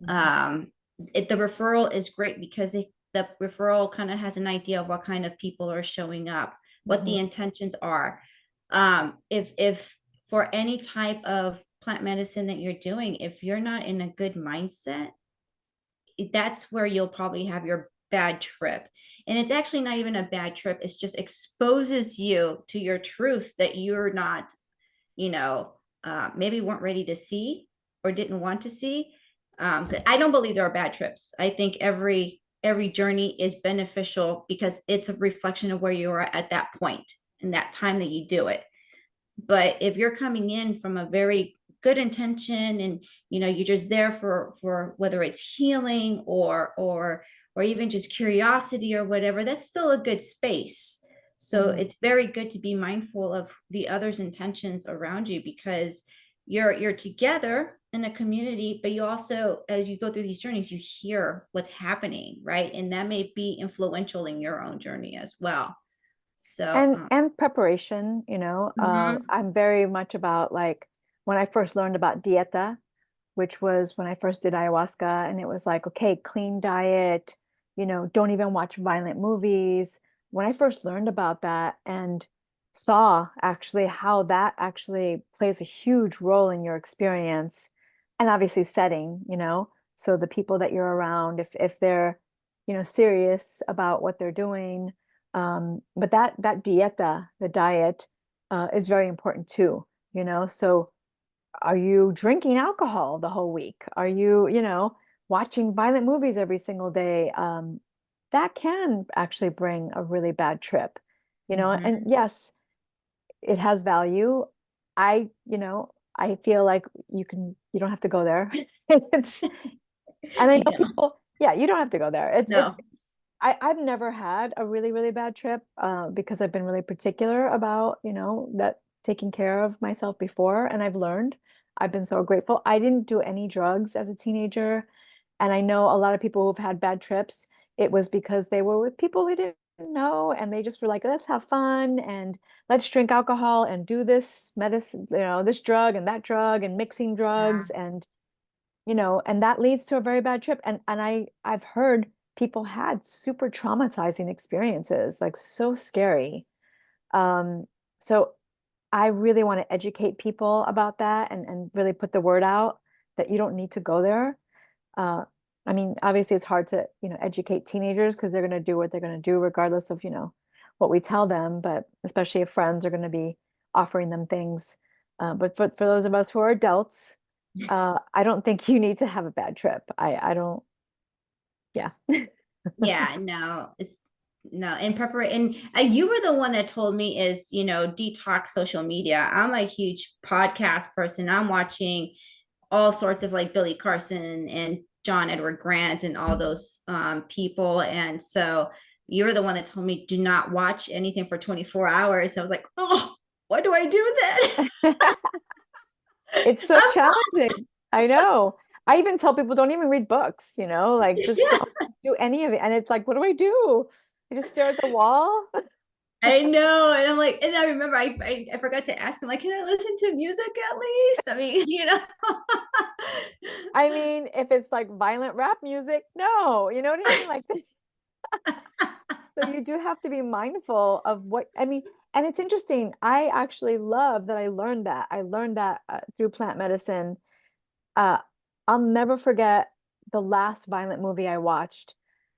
Mhm. Um, the referral is great because the referral kind of has an idea of what kind of people are showing up, what the Mhm. intentions are. If for any type of plant medicine that you're doing, if you're not in a good mindset, that's where you'll probably have your bad trip. And it's actually not even a bad trip. It's just exposes you to your truths that you're not, you know, maybe weren't ready to see or didn't want to see. I don't believe there are bad trips. I think every journey is beneficial because it's a reflection of where you are at that point and that time that you do it. But if you're coming in from a very good intention and you're just there for whether it's healing or even just curiosity or whatever, that's still a good space. So Mhm. it's very good to be mindful of the other's intentions around you because you're together in a community, but you also, as you go through these journeys, you hear what's happening, right? And that may be influential in your own journey as well. So And preparation, you know, mhm. I'm very much about like when I first learned about dieta, which was when I first did ayahuasca, and it was like, okay, clean diet, you know, don't even watch violent movies. When I first learned about that and saw actually how that actually plays a huge role in your experience, and obviously setting, so the people that you're around, if they're, serious about what they're doing. But that dieta, the diet, is very important too, so are you drinking alcohol the whole week? Are you, watching violent movies every single day? That can actually bring a really bad trip, and Mhm. yes, it has value. I feel like you don't have to go there. It's, and I You know don't. people, yeah, you don't have to go there. No. I've never had a really, really bad trip, because I've been really particular about, that taking care of myself before, and I've learned. I've been so grateful. I didn't do any drugs as a teenager, and I know a lot of people who've had bad trips. It was because they were with people who didn't know, and they just were like, let's have fun and let's drink alcohol and do this medicine, this drug and that drug and mixing Yeah. drugs, and and that leads to a very bad trip. And I've heard people had super traumatizing experiences, like so scary. Um, so I really want to educate people about that, and really put the word out that you don't need to go there. Uh, I mean, obviously it's hard to, educate teenagers because they're going to do what they're going to do regardless of, what we tell them, but especially if friends are going to be offering them things. But for those of us who are adults, I don't think you need to have a bad trip. I don't, yeah. Yeah, no, it's no in preparation. And you were the one that told me is, detox social media. I'm a huge podcast person. I'm watching all sorts of like Billy Carson and John Edward Grant and all those people. And so you were the one that told me do not watch anything for 24 hours. I was like, oh, what do I do then? It's so I'm challenging. I know. I even tell people don't even read books, like just don't yeah, do any of it. And it's like, what do I do? I just stare at the wall. I know. And I'm like, and I remember I forgot to ask him, like, can I listen to music at least? I mean, I mean, if it's like violent rap music, no, you know what I mean? Like, so you do have to be mindful of what, I mean, and it's interesting. I actually love that I learned that. I learned that through plant medicine. Uh, I'll never forget the last violent movie I watched.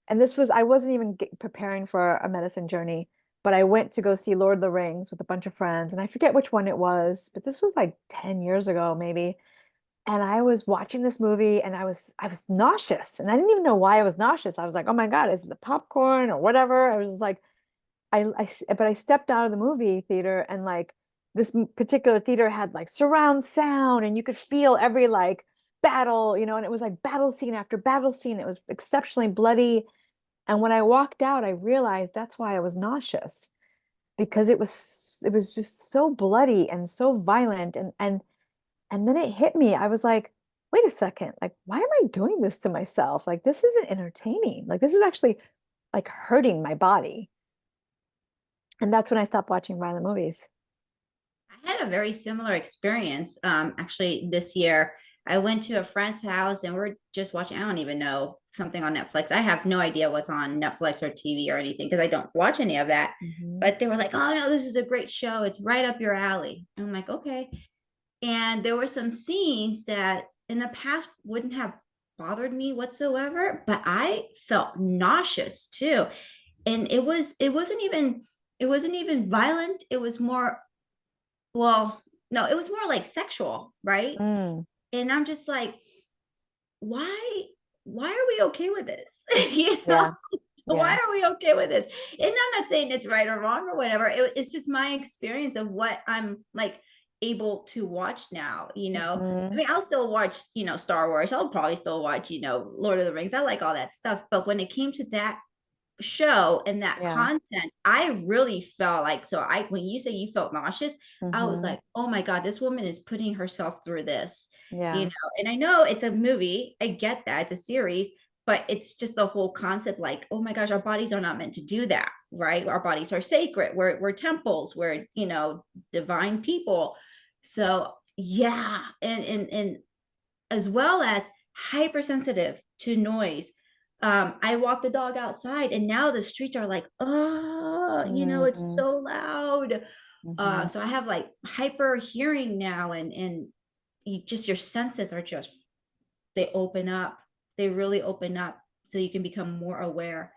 And I wasn't even preparing for a medicine journey, but I went to go see Lord of the Rings with a bunch of friends. And I forget which one it was, but this was like 10 years ago, maybe. And I was watching this movie and I was nauseous. And I didn't even know why I was nauseous. I was like, oh my God, is it the popcorn or whatever? I was like, but I stepped out of the movie theater, and like this particular theater had like surround sound, and you could feel every like battle, and it was like battle scene after battle scene. It was exceptionally bloody. And when I walked out, I realized that's why I was nauseous, because it was just so bloody and so violent. And then it hit me. I was like, wait a second, like, why am I doing this to myself? Like, this isn't entertaining. Like, this is actually like hurting my body. And that's when I stopped watching violent movies. I had a very similar experience. Actually, this year I went to a friend's house and we're just watching. I don't even know something on Netflix. I have no idea what's on Netflix or TV or anything because I don't watch any of that. Mhm. But they were like, "Oh no, this is a great show. It's right up your alley." And I'm like, "Okay." And there were some scenes that in the past wouldn't have bothered me whatsoever, but I felt nauseous too. And it wasn't even violent. It was more, well, no, it was more like sexual, right? Mm, And I'm just like, why why are we okay with this? you know yeah, why yeah. are we okay with this? And I'm not saying it's right or wrong or whatever. It's just my experience of what I'm like able to watch now. I Mhm. mean, I'll still watch, Star Wars. I'll probably still watch, Lord of the Rings. I like all that stuff. But when it came to that show and that Yeah. content, I really felt like, so I when you say you felt nauseous, I was Mhm. like, oh my God, this woman is putting herself through this, Yeah. and I know it's a movie, I get that it's a series, but it's just the whole concept, like, oh my gosh, our bodies are not meant to do that, right? Our bodies are sacred. We're temples, we're, divine people. So yeah, and as well as hypersensitive to noise. I walk the dog outside, and now the streets are like, oh, it's Mhm. so loud. Mhm. So I have like hyper hearing now, and just your senses are just. they open up. They really open up so you can become more aware.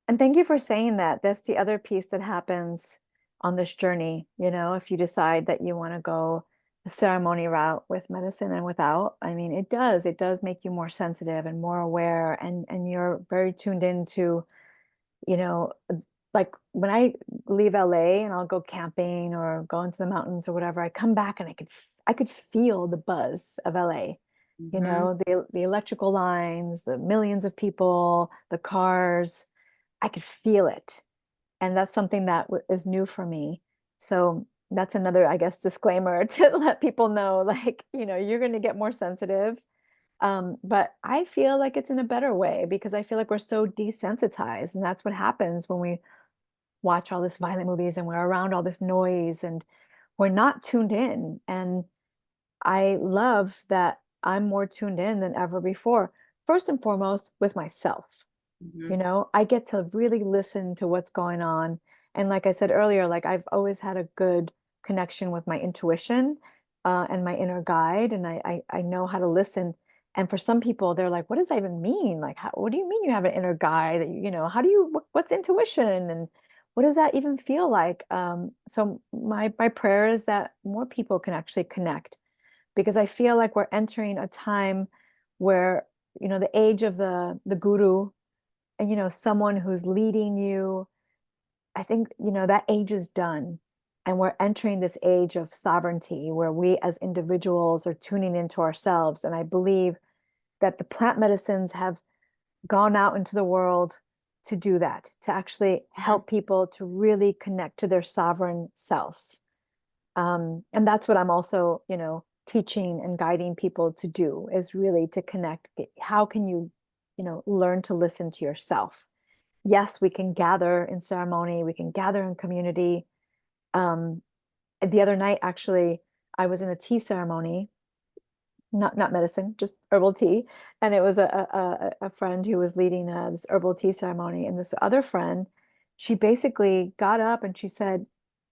And thank you for saying that. That's the other piece that happens on this journey. If you decide that you want to go a ceremony route with medicine and without, I mean, it does make you more sensitive and more aware, and you're very tuned into, you know, like when I leave LA and I'll go camping or go into the mountains or whatever, I come back and I could feel the buzz of LA. Mhm. The electrical lines, the millions of people, the cars. I could feel it. And that's something that is new for me. So that's another, I guess, disclaimer to let people know, like, you're going to get more sensitive. But I feel like it's in a better way because I feel like we're so desensitized. And that's what happens when we watch all this violent movies and we're around all this noise and we're not tuned in. And I love that I'm more tuned in than ever before. First and foremost, with myself. Mhm. I get to really listen to what's going on. And like I said earlier, like I've always had a good connection with my intuition and my inner guide, and I know how to listen. And for some people, they're like, "What does that even mean? Like, what do you mean you have an inner guide? How do you? What's intuition? And what does that even feel like?" So my prayer is that more people can actually connect, because I feel like we're entering a time where the age of the guru, and someone who's leading you. I think that age is done, and we're entering this age of sovereignty where we as individuals are tuning into ourselves. And I believe that the plant medicines have gone out into the world to do that, to actually Mhm. help people to really connect to their sovereign selves. And that's what I'm also teaching and guiding people to do, is really to connect. How can you learn to listen to yourself? Yes, we can gather in ceremony, we can gather in community. Um, the other night, actually, I was in a tea ceremony, not medicine, just herbal tea, and it was a friend who was leading this herbal tea ceremony, and this other friend, she basically got up and she said,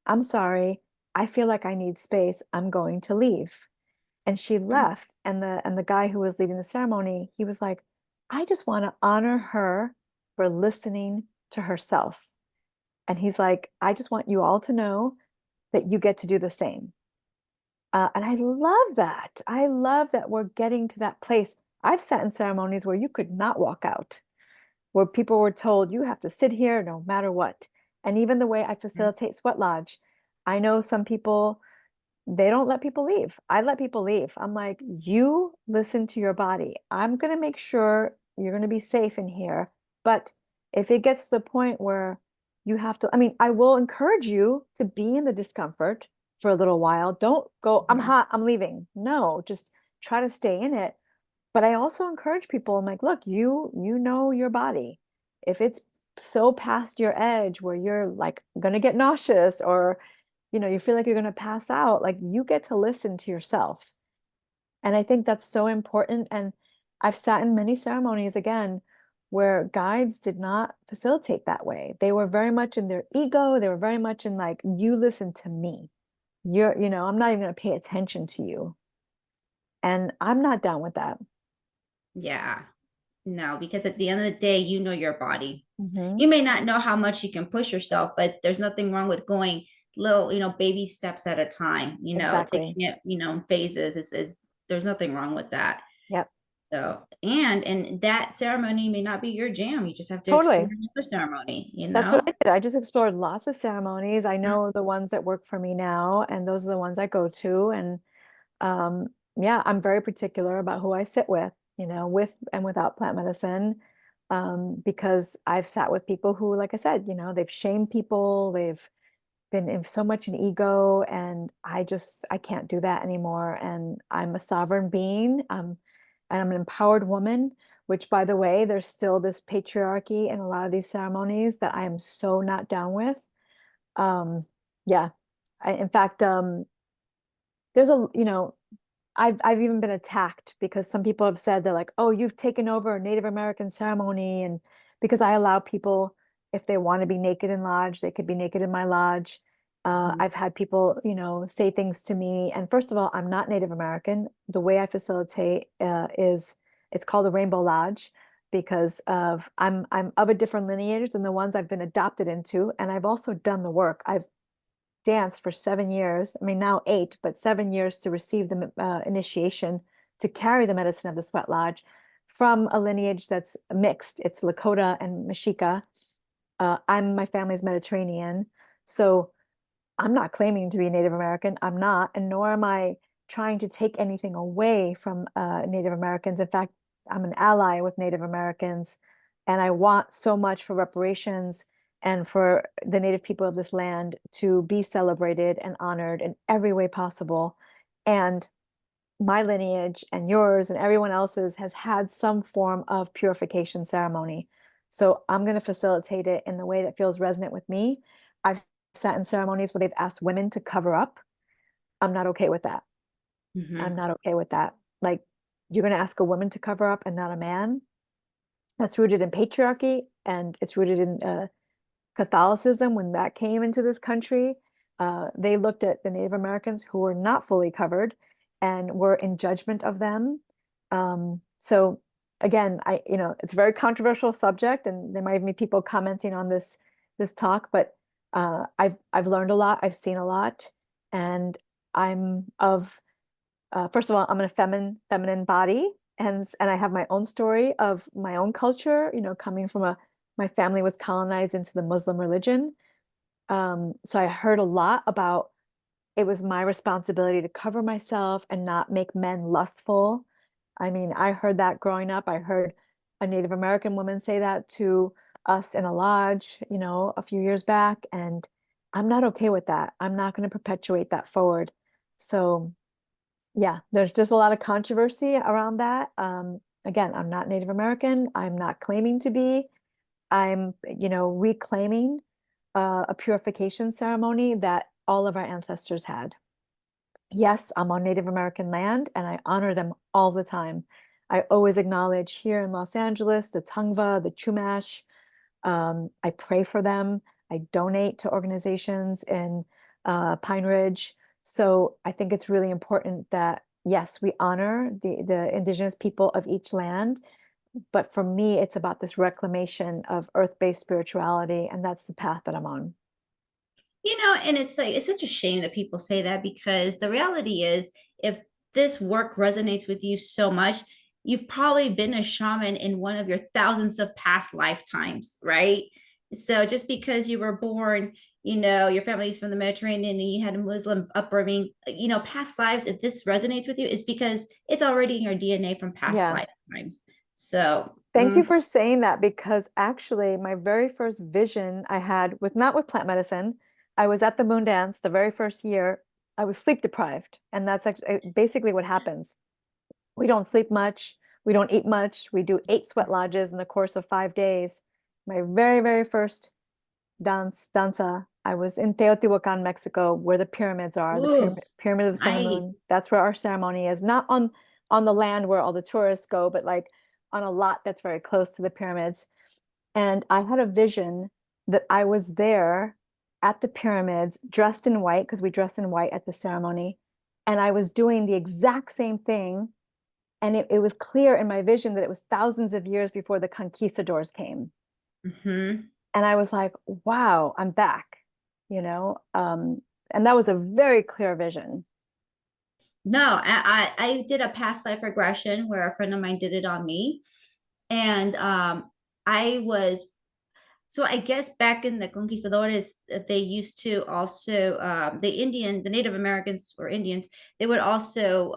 "I'm sorry, I feel like I need space. I'm going to leave." And she Mhm. left, and the guy who was leading the ceremony, he was like, "I just want to honor her for listening to herself." And he's like, "I just want you all to know that you get to do the same." And I love that. I love that we're getting to that place. I've sat in ceremonies where you could not walk out, where people were told you have to sit here no matter what. And even the way I facilitate Sweat Lodge, I know some people, they don't let people leave. I let people leave. I'm like, you listen to your body. I'm going to make sure you're going to be safe in here. But if it gets to the point where you have to, I mean, I will encourage you to be in the discomfort for a little while. Don't go, "I'm Mhm. hot, I'm leaving." No, just try to stay in it. But I also encourage people, I'm like, look, you know your body. If it's so past your edge where you're like going to get nauseous, or you feel like you're going to pass out, like, you get to listen to yourself. And I think that's so important. And I've sat in many ceremonies, again, where guides did not facilitate that way. They were very much in their ego. They were very much in like, "You listen to me. I'm not even going to pay attention to you." And I'm not down with that. Yeah. No, because at the end of the day, you know your body. Hmm. You may not know how much you can push yourself, but there's nothing wrong with going little, baby steps at a time, taking Exactly. it, in phases is there's nothing wrong with that. Yep. So, and that ceremony may not be your jam. You just have to explore Totally. another ceremony. That's what I did. I just explored lots of ceremonies. I Mhm. know the ones that work for me now, and those are the ones I go to. And um, yeah, I'm very particular about who I sit with, with and without plant medicine, because I've sat with people who, like I said, they've shamed people, they've been in so much in ego, and I can't do that anymore. And I'm a sovereign being, and I'm an empowered woman, which, by the way, there's still this patriarchy in a lot of these ceremonies that I am so not down with. Um, yeah, in fact, there's I've even been attacked because some people have said, they're like, "Oh, you've taken over a Native American ceremony." And because I allow people, if they want to be naked in lodge, they could be naked in my lodge. Mhm. I've had people, say things to me. And first of all, I'm not Native American. The way I facilitate is it's called a Rainbow Lodge because I'm of a different lineage than the ones I've been adopted into, and I've also done the work. I've danced for 7 years. I mean, now 8, but 7 years to receive the initiation to carry the medicine of the Sweat Lodge from a lineage that's mixed. It's Lakota and Mexica. My family's Mediterranean, so I'm not claiming to be Native American. I'm not, and nor am I trying to take anything away from Native Americans. In fact, I'm an ally with Native Americans, and I want so much for reparations and for the Native people of this land to be celebrated and honored in every way possible. And my lineage and yours and everyone else's has had some form of purification ceremony. So I'm going to facilitate it in the way that feels resonant with me. I've sat in ceremonies where they've asked women to cover up. I'm not okay with that. I'm Mhm. not okay with that. Like, you're going to ask a woman to cover up and not a man? That's rooted in patriarchy, and it's rooted in Catholicism. When that came into this country, they looked at the Native Americans who were not fully covered and were in judgment of them. So again, it's a very controversial subject, and there might be people commenting on this talk, but I've learned a lot, I've seen a lot, and I'm of first of all, I'm in a feminine body, and I have my own story of my own culture, coming from my family was colonized into the Muslim religion. So I heard a lot about it was my responsibility to cover myself and not make men lustful. I mean, I heard that growing up. I heard a Native American woman say that to us in a lodge, a few years back, and I'm not okay with that. I'm not going to perpetuate that forward. So yeah, there's just a lot of controversy around that. Again, I'm not Native American. I'm not claiming to be. I'm, reclaiming a purification ceremony that all of our ancestors had. Yes, I'm on Native American land and I honor them all the time. I always acknowledge here in Los Angeles, the Tongva, the Chumash. I pray for them. I donate to organizations in Pine Ridge. So I think it's really important that, yes, we honor the indigenous people of each land. But for me, it's about this reclamation of earth-based spirituality, and that's the path that I'm on. And it's like, it's such a shame that people say that, because the reality is, if this work resonates with you so much, you've probably been a shaman in one of your thousands of past lifetimes, right? So just because you were born, your family's from the Mediterranean and you had a Muslim upbringing, past lives, if this resonates with you, is because it's already in your DNA from past Yeah. lifetimes. So, Thank you for saying that, because actually my very first vision I had with not with plant medicine, I was at the moon dance the very first year. I was sleep deprived, and that's actually basically what happens. We don't sleep much, we don't eat much. We do 8 sweat lodges in the course of 5 days. My very, very first danza, I was in Teotihuacan, Mexico, where the pyramids are, the ooh, pyramid of the sun and nice. moon. That's where our ceremony is, not on the land where all the tourists go, but like on a lot that's very close to the pyramids. And I had a vision that I was there at the pyramids dressed in white, because we dress in white at the ceremony, and I was doing the exact same thing. And it was clear in my vision that it was thousands of years before the conquistadors came. Hmm. And I was like, wow, I'm back, you know? And that was a very clear vision. No, I did a past life regression where a friend of mine did it on me. And I was, so I guess back in the conquistadores, they used to also, the Native Americans or Indians, they would also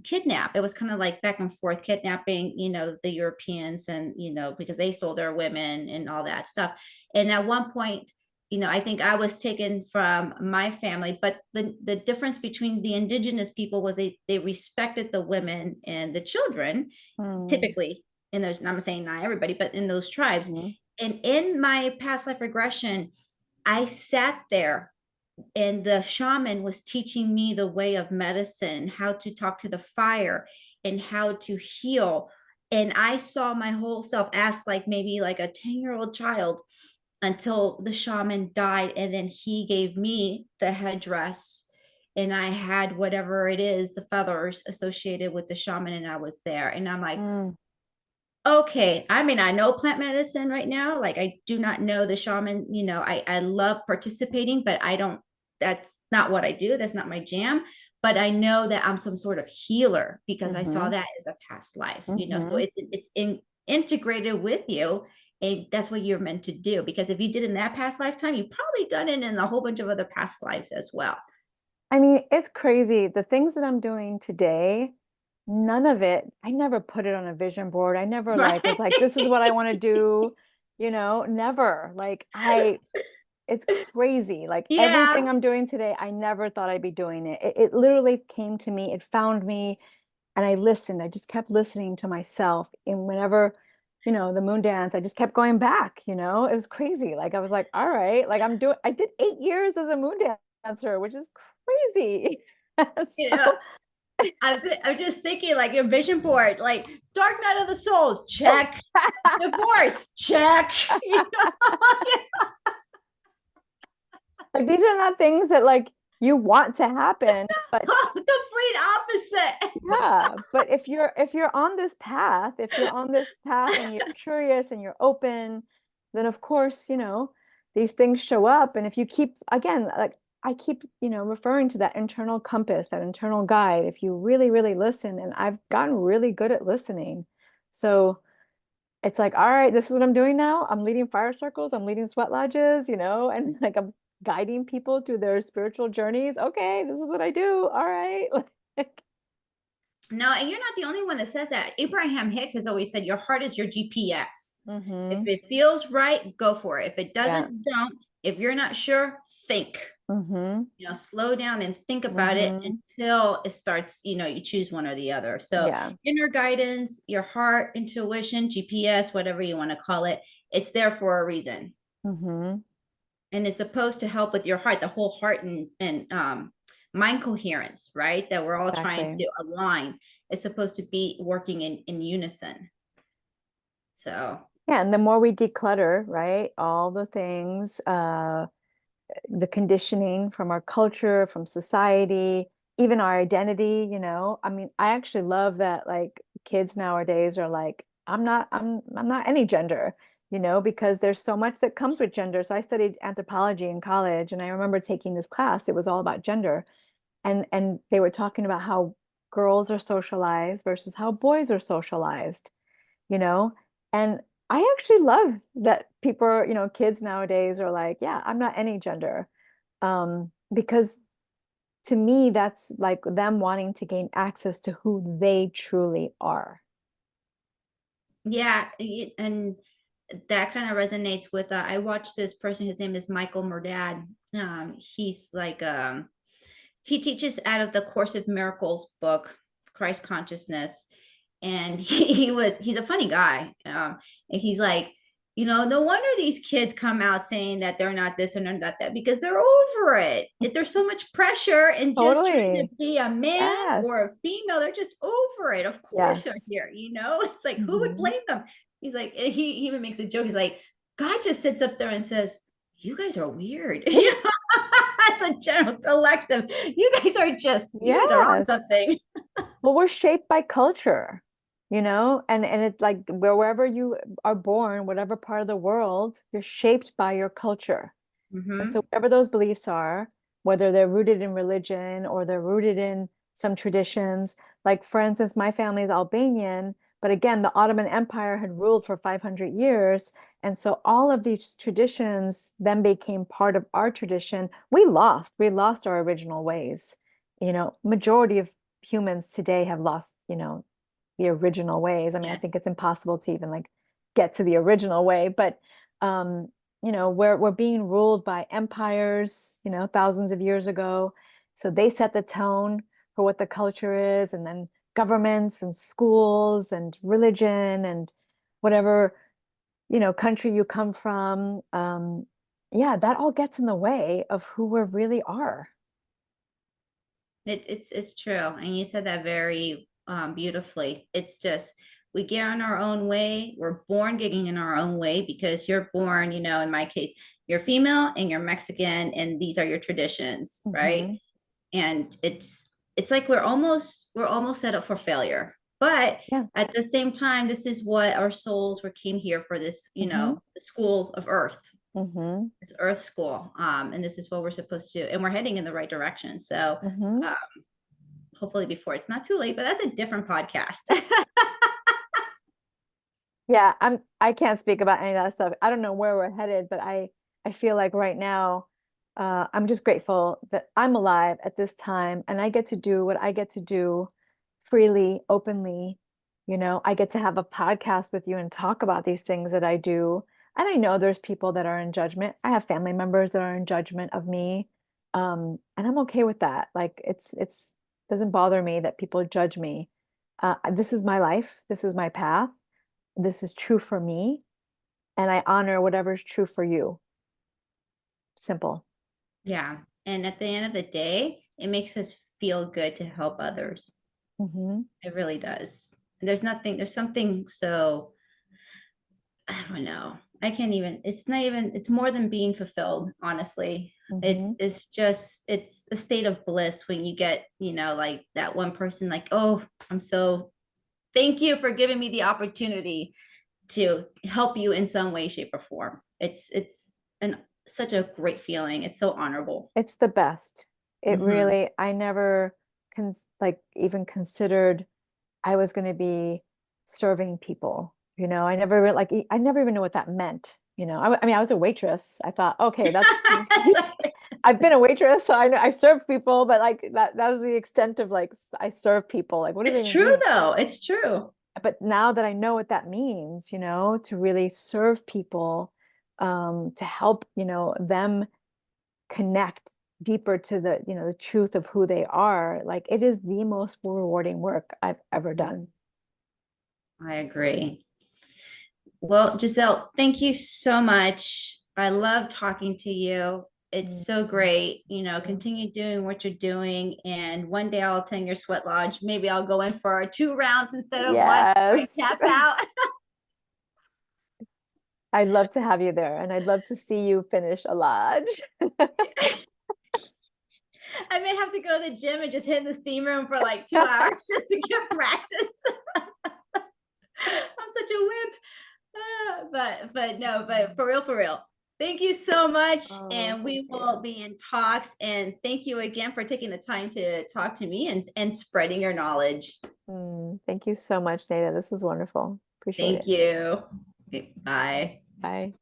kidnap. It was kind of like back and forth kidnapping, the Europeans, and, because they stole their women and all that stuff. And at one point, I think I was taken from my family, but the difference between the indigenous people was they respected the women and the children, Mm, typically in those, I'm not saying not everybody, but in those tribes. mhm. And in my past life regression, I sat there and the shaman was teaching me the way of medicine, how to talk to the fire and how to heal. And I saw my whole self as like maybe like a 10-year-old child. until the shaman died. And then he gave me the headdress, and I had whatever it is, the feathers associated with the shaman, and I was there. And I'm like, Mm, okay, I mean, I know plant medicine right now. Like, I do not know the shaman. I love participating, but I don't, that's not what I do. That's not my jam. But I know that I'm some sort of healer because I saw mm-hmm, that as a past life. So mm-hmm. it's integrated with you. And that's what you're meant to do. Because if you did in that past lifetime, you've probably done it in a whole bunch of other past lives as well. I mean, it's crazy. The things that I'm doing today, none of it, I never put it on a vision board. I never like was like, this is Right. what I want to do, never. It's crazy. Like Yeah. everything I'm doing today, I never thought I'd be doing it. It literally came to me, it found me, and I listened. I just kept listening to myself. And whenever, the moon dance, I just kept going back, it was crazy. Like I was like, all right, like I did 8 years as a moon dancer, which is crazy. And You know, so I'm just thinking like your vision board, like Dark Night of the Soul, check. Divorce, check. like these are not things that like you want to happen, but Complete opposite. yeah, but if you're on this path, if you're on this path and you're curious and you're open, then of course, these things show up. And if you keep, again, like I keep, referring to that internal compass, that internal guide, if you really, really listen, and I've gotten really good at listening. So it's like, all right, this is what I'm doing now. I'm leading fire circles, I'm leading sweat lodges, and like I'm guiding people through their spiritual journeys. Okay, this is what I do. All right. Like, No, and you're not the only one that says that. Abraham Hicks has always said your heart is your GPS. If mm-hmm. it feels right, go for it. If it Yeah. doesn't, don't. If you're not sure, think. Mm-hmm. Slow down and think about it Mm-hmm. until it starts, you choose one or the other. So Yeah. inner guidance, your heart, intuition, GPS, whatever you want to call it, it's there for a reason. Mm-hmm. And it's supposed to help with your heart, the whole heart and mind coherence, right? That we're all trying Exactly. to align. It's supposed to be working in unison. So Yeah, and the more we declutter, right, all the things, the conditioning from our culture, from society, even our identity, I mean, I actually love that like kids nowadays are like, I'm not any gender, because there's so much that comes with gender. So I studied anthropology in college, and I remember taking this class. It was all about gender. And they were talking about how girls are socialized versus how boys are socialized, you know? And I actually love that people, kids nowadays are like, yeah, I'm not any gender. Because to me, that's like them wanting to gain access to who they truly are. yeah, and that kind of resonates with I watched this person, his name is Michael Murdad. He's like he teaches out of the Course of Miracles book, Christ Consciousness. And he's a funny guy. And he's like, no wonder these kids come out saying that they're not this and they're not that because they're over it. If there's so much pressure and just trying to Totally. be a man or Yes. a female, they're just over it. Of course they're Yes. here. It's like, who would Hmm. blame them? He's like, he even makes a joke. He's like, God just sits up there and says, you guys are weird. As a general collective, you guys are on Yes. something. Well, we're shaped by culture, and it's like wherever you are born, whatever part of the world, you're shaped by your culture. And so Mm-hmm. whatever those beliefs are, whether they're rooted in religion or they're rooted in some traditions, like for instance, my family is Albanian, but again, the Ottoman Empire had ruled for 500 years. And so all of these traditions then became part of our tradition. We lost our original ways. Majority of humans today have lost, the original ways. I mean, I think it's Yes. impossible to even like get to the original way, but um, we're being ruled by empires, thousands of years ago. So they set the tone for what the culture is, and then governments and schools and religion and whatever, country you come from. Yeah, that all gets in the way of who we really are. It's true, and you said that very beautifully. It's just we get on our own way. We're born getting in our own way because you're born, in my case, you're female and you're Mexican, and these are your traditions, right? Mm-hmm. And it's like we're almost set up for failure. But Yeah. at the same time, this is what our souls came here for, this, Mm-hmm. the school of earth, Mm-hmm. this earth school. And this is what we're supposed to, and we're heading in the right direction. So Mm-hmm. uh, hopefully before it's not too late, but that's a different podcast. Yeah, I can't speak about any of that stuff. I don't know where we're headed, but I feel like right now, I'm just grateful that I'm alive at this time and I get to do what I get to do freely, openly. I get to have a podcast with you and talk about these things that I do. And I know there's people that are in judgment. I have family members that are in judgment of me. And I'm okay with that. Like it's doesn't bother me that people judge me. This is my life. This is my path. This is true for me, and I honor whatever's true for you. Simple. Yeah. And at the end of the day, it makes us feel good to help others. Hmm. It really does. There's something so, I don't know. I can't even, it's not even, it's more than being fulfilled, honestly. Hmm. It's a state of bliss when you get, like that one person, like, oh, thank you for giving me the opportunity to help you in some way, shape, or form. It's an such a great feeling. It's so honorable. It's the best. It Hmm. really, I never like even considered I was going to be serving people. I never even knew what that meant. I mean, I was a waitress. I thought, okay, that's I've been a waitress, so I know I serve people, but like that was the extent of like I serve people. Like, what does it It's even true mean? though. It's true. But now that I know what that means, to really serve people, to help, them connect deeper to the truth of who they are, like it is the most rewarding work I've ever done. I agree. Well, Giselle, thank you so much. I love talking to you. It's Mm, so great. yeah. Continue doing what you're doing. And one day I'll attend your sweat lodge. Maybe I'll go in for 2 rounds instead of one. I Yes. tap out. I'd love to have you there and I'd love to see you finish a lodge. I may have to go to the gym and just hit in the steam room for like 2 hours just to get practice. I'm such a wimp. But no, but for real. Thank you so much. Oh, And thank we will you. be in talks. And thank you again for taking the time to talk to me and spreading your knowledge. Thank you so much, Nada. This was wonderful. Appreciate Thank it. you. Okay, bye. Bye.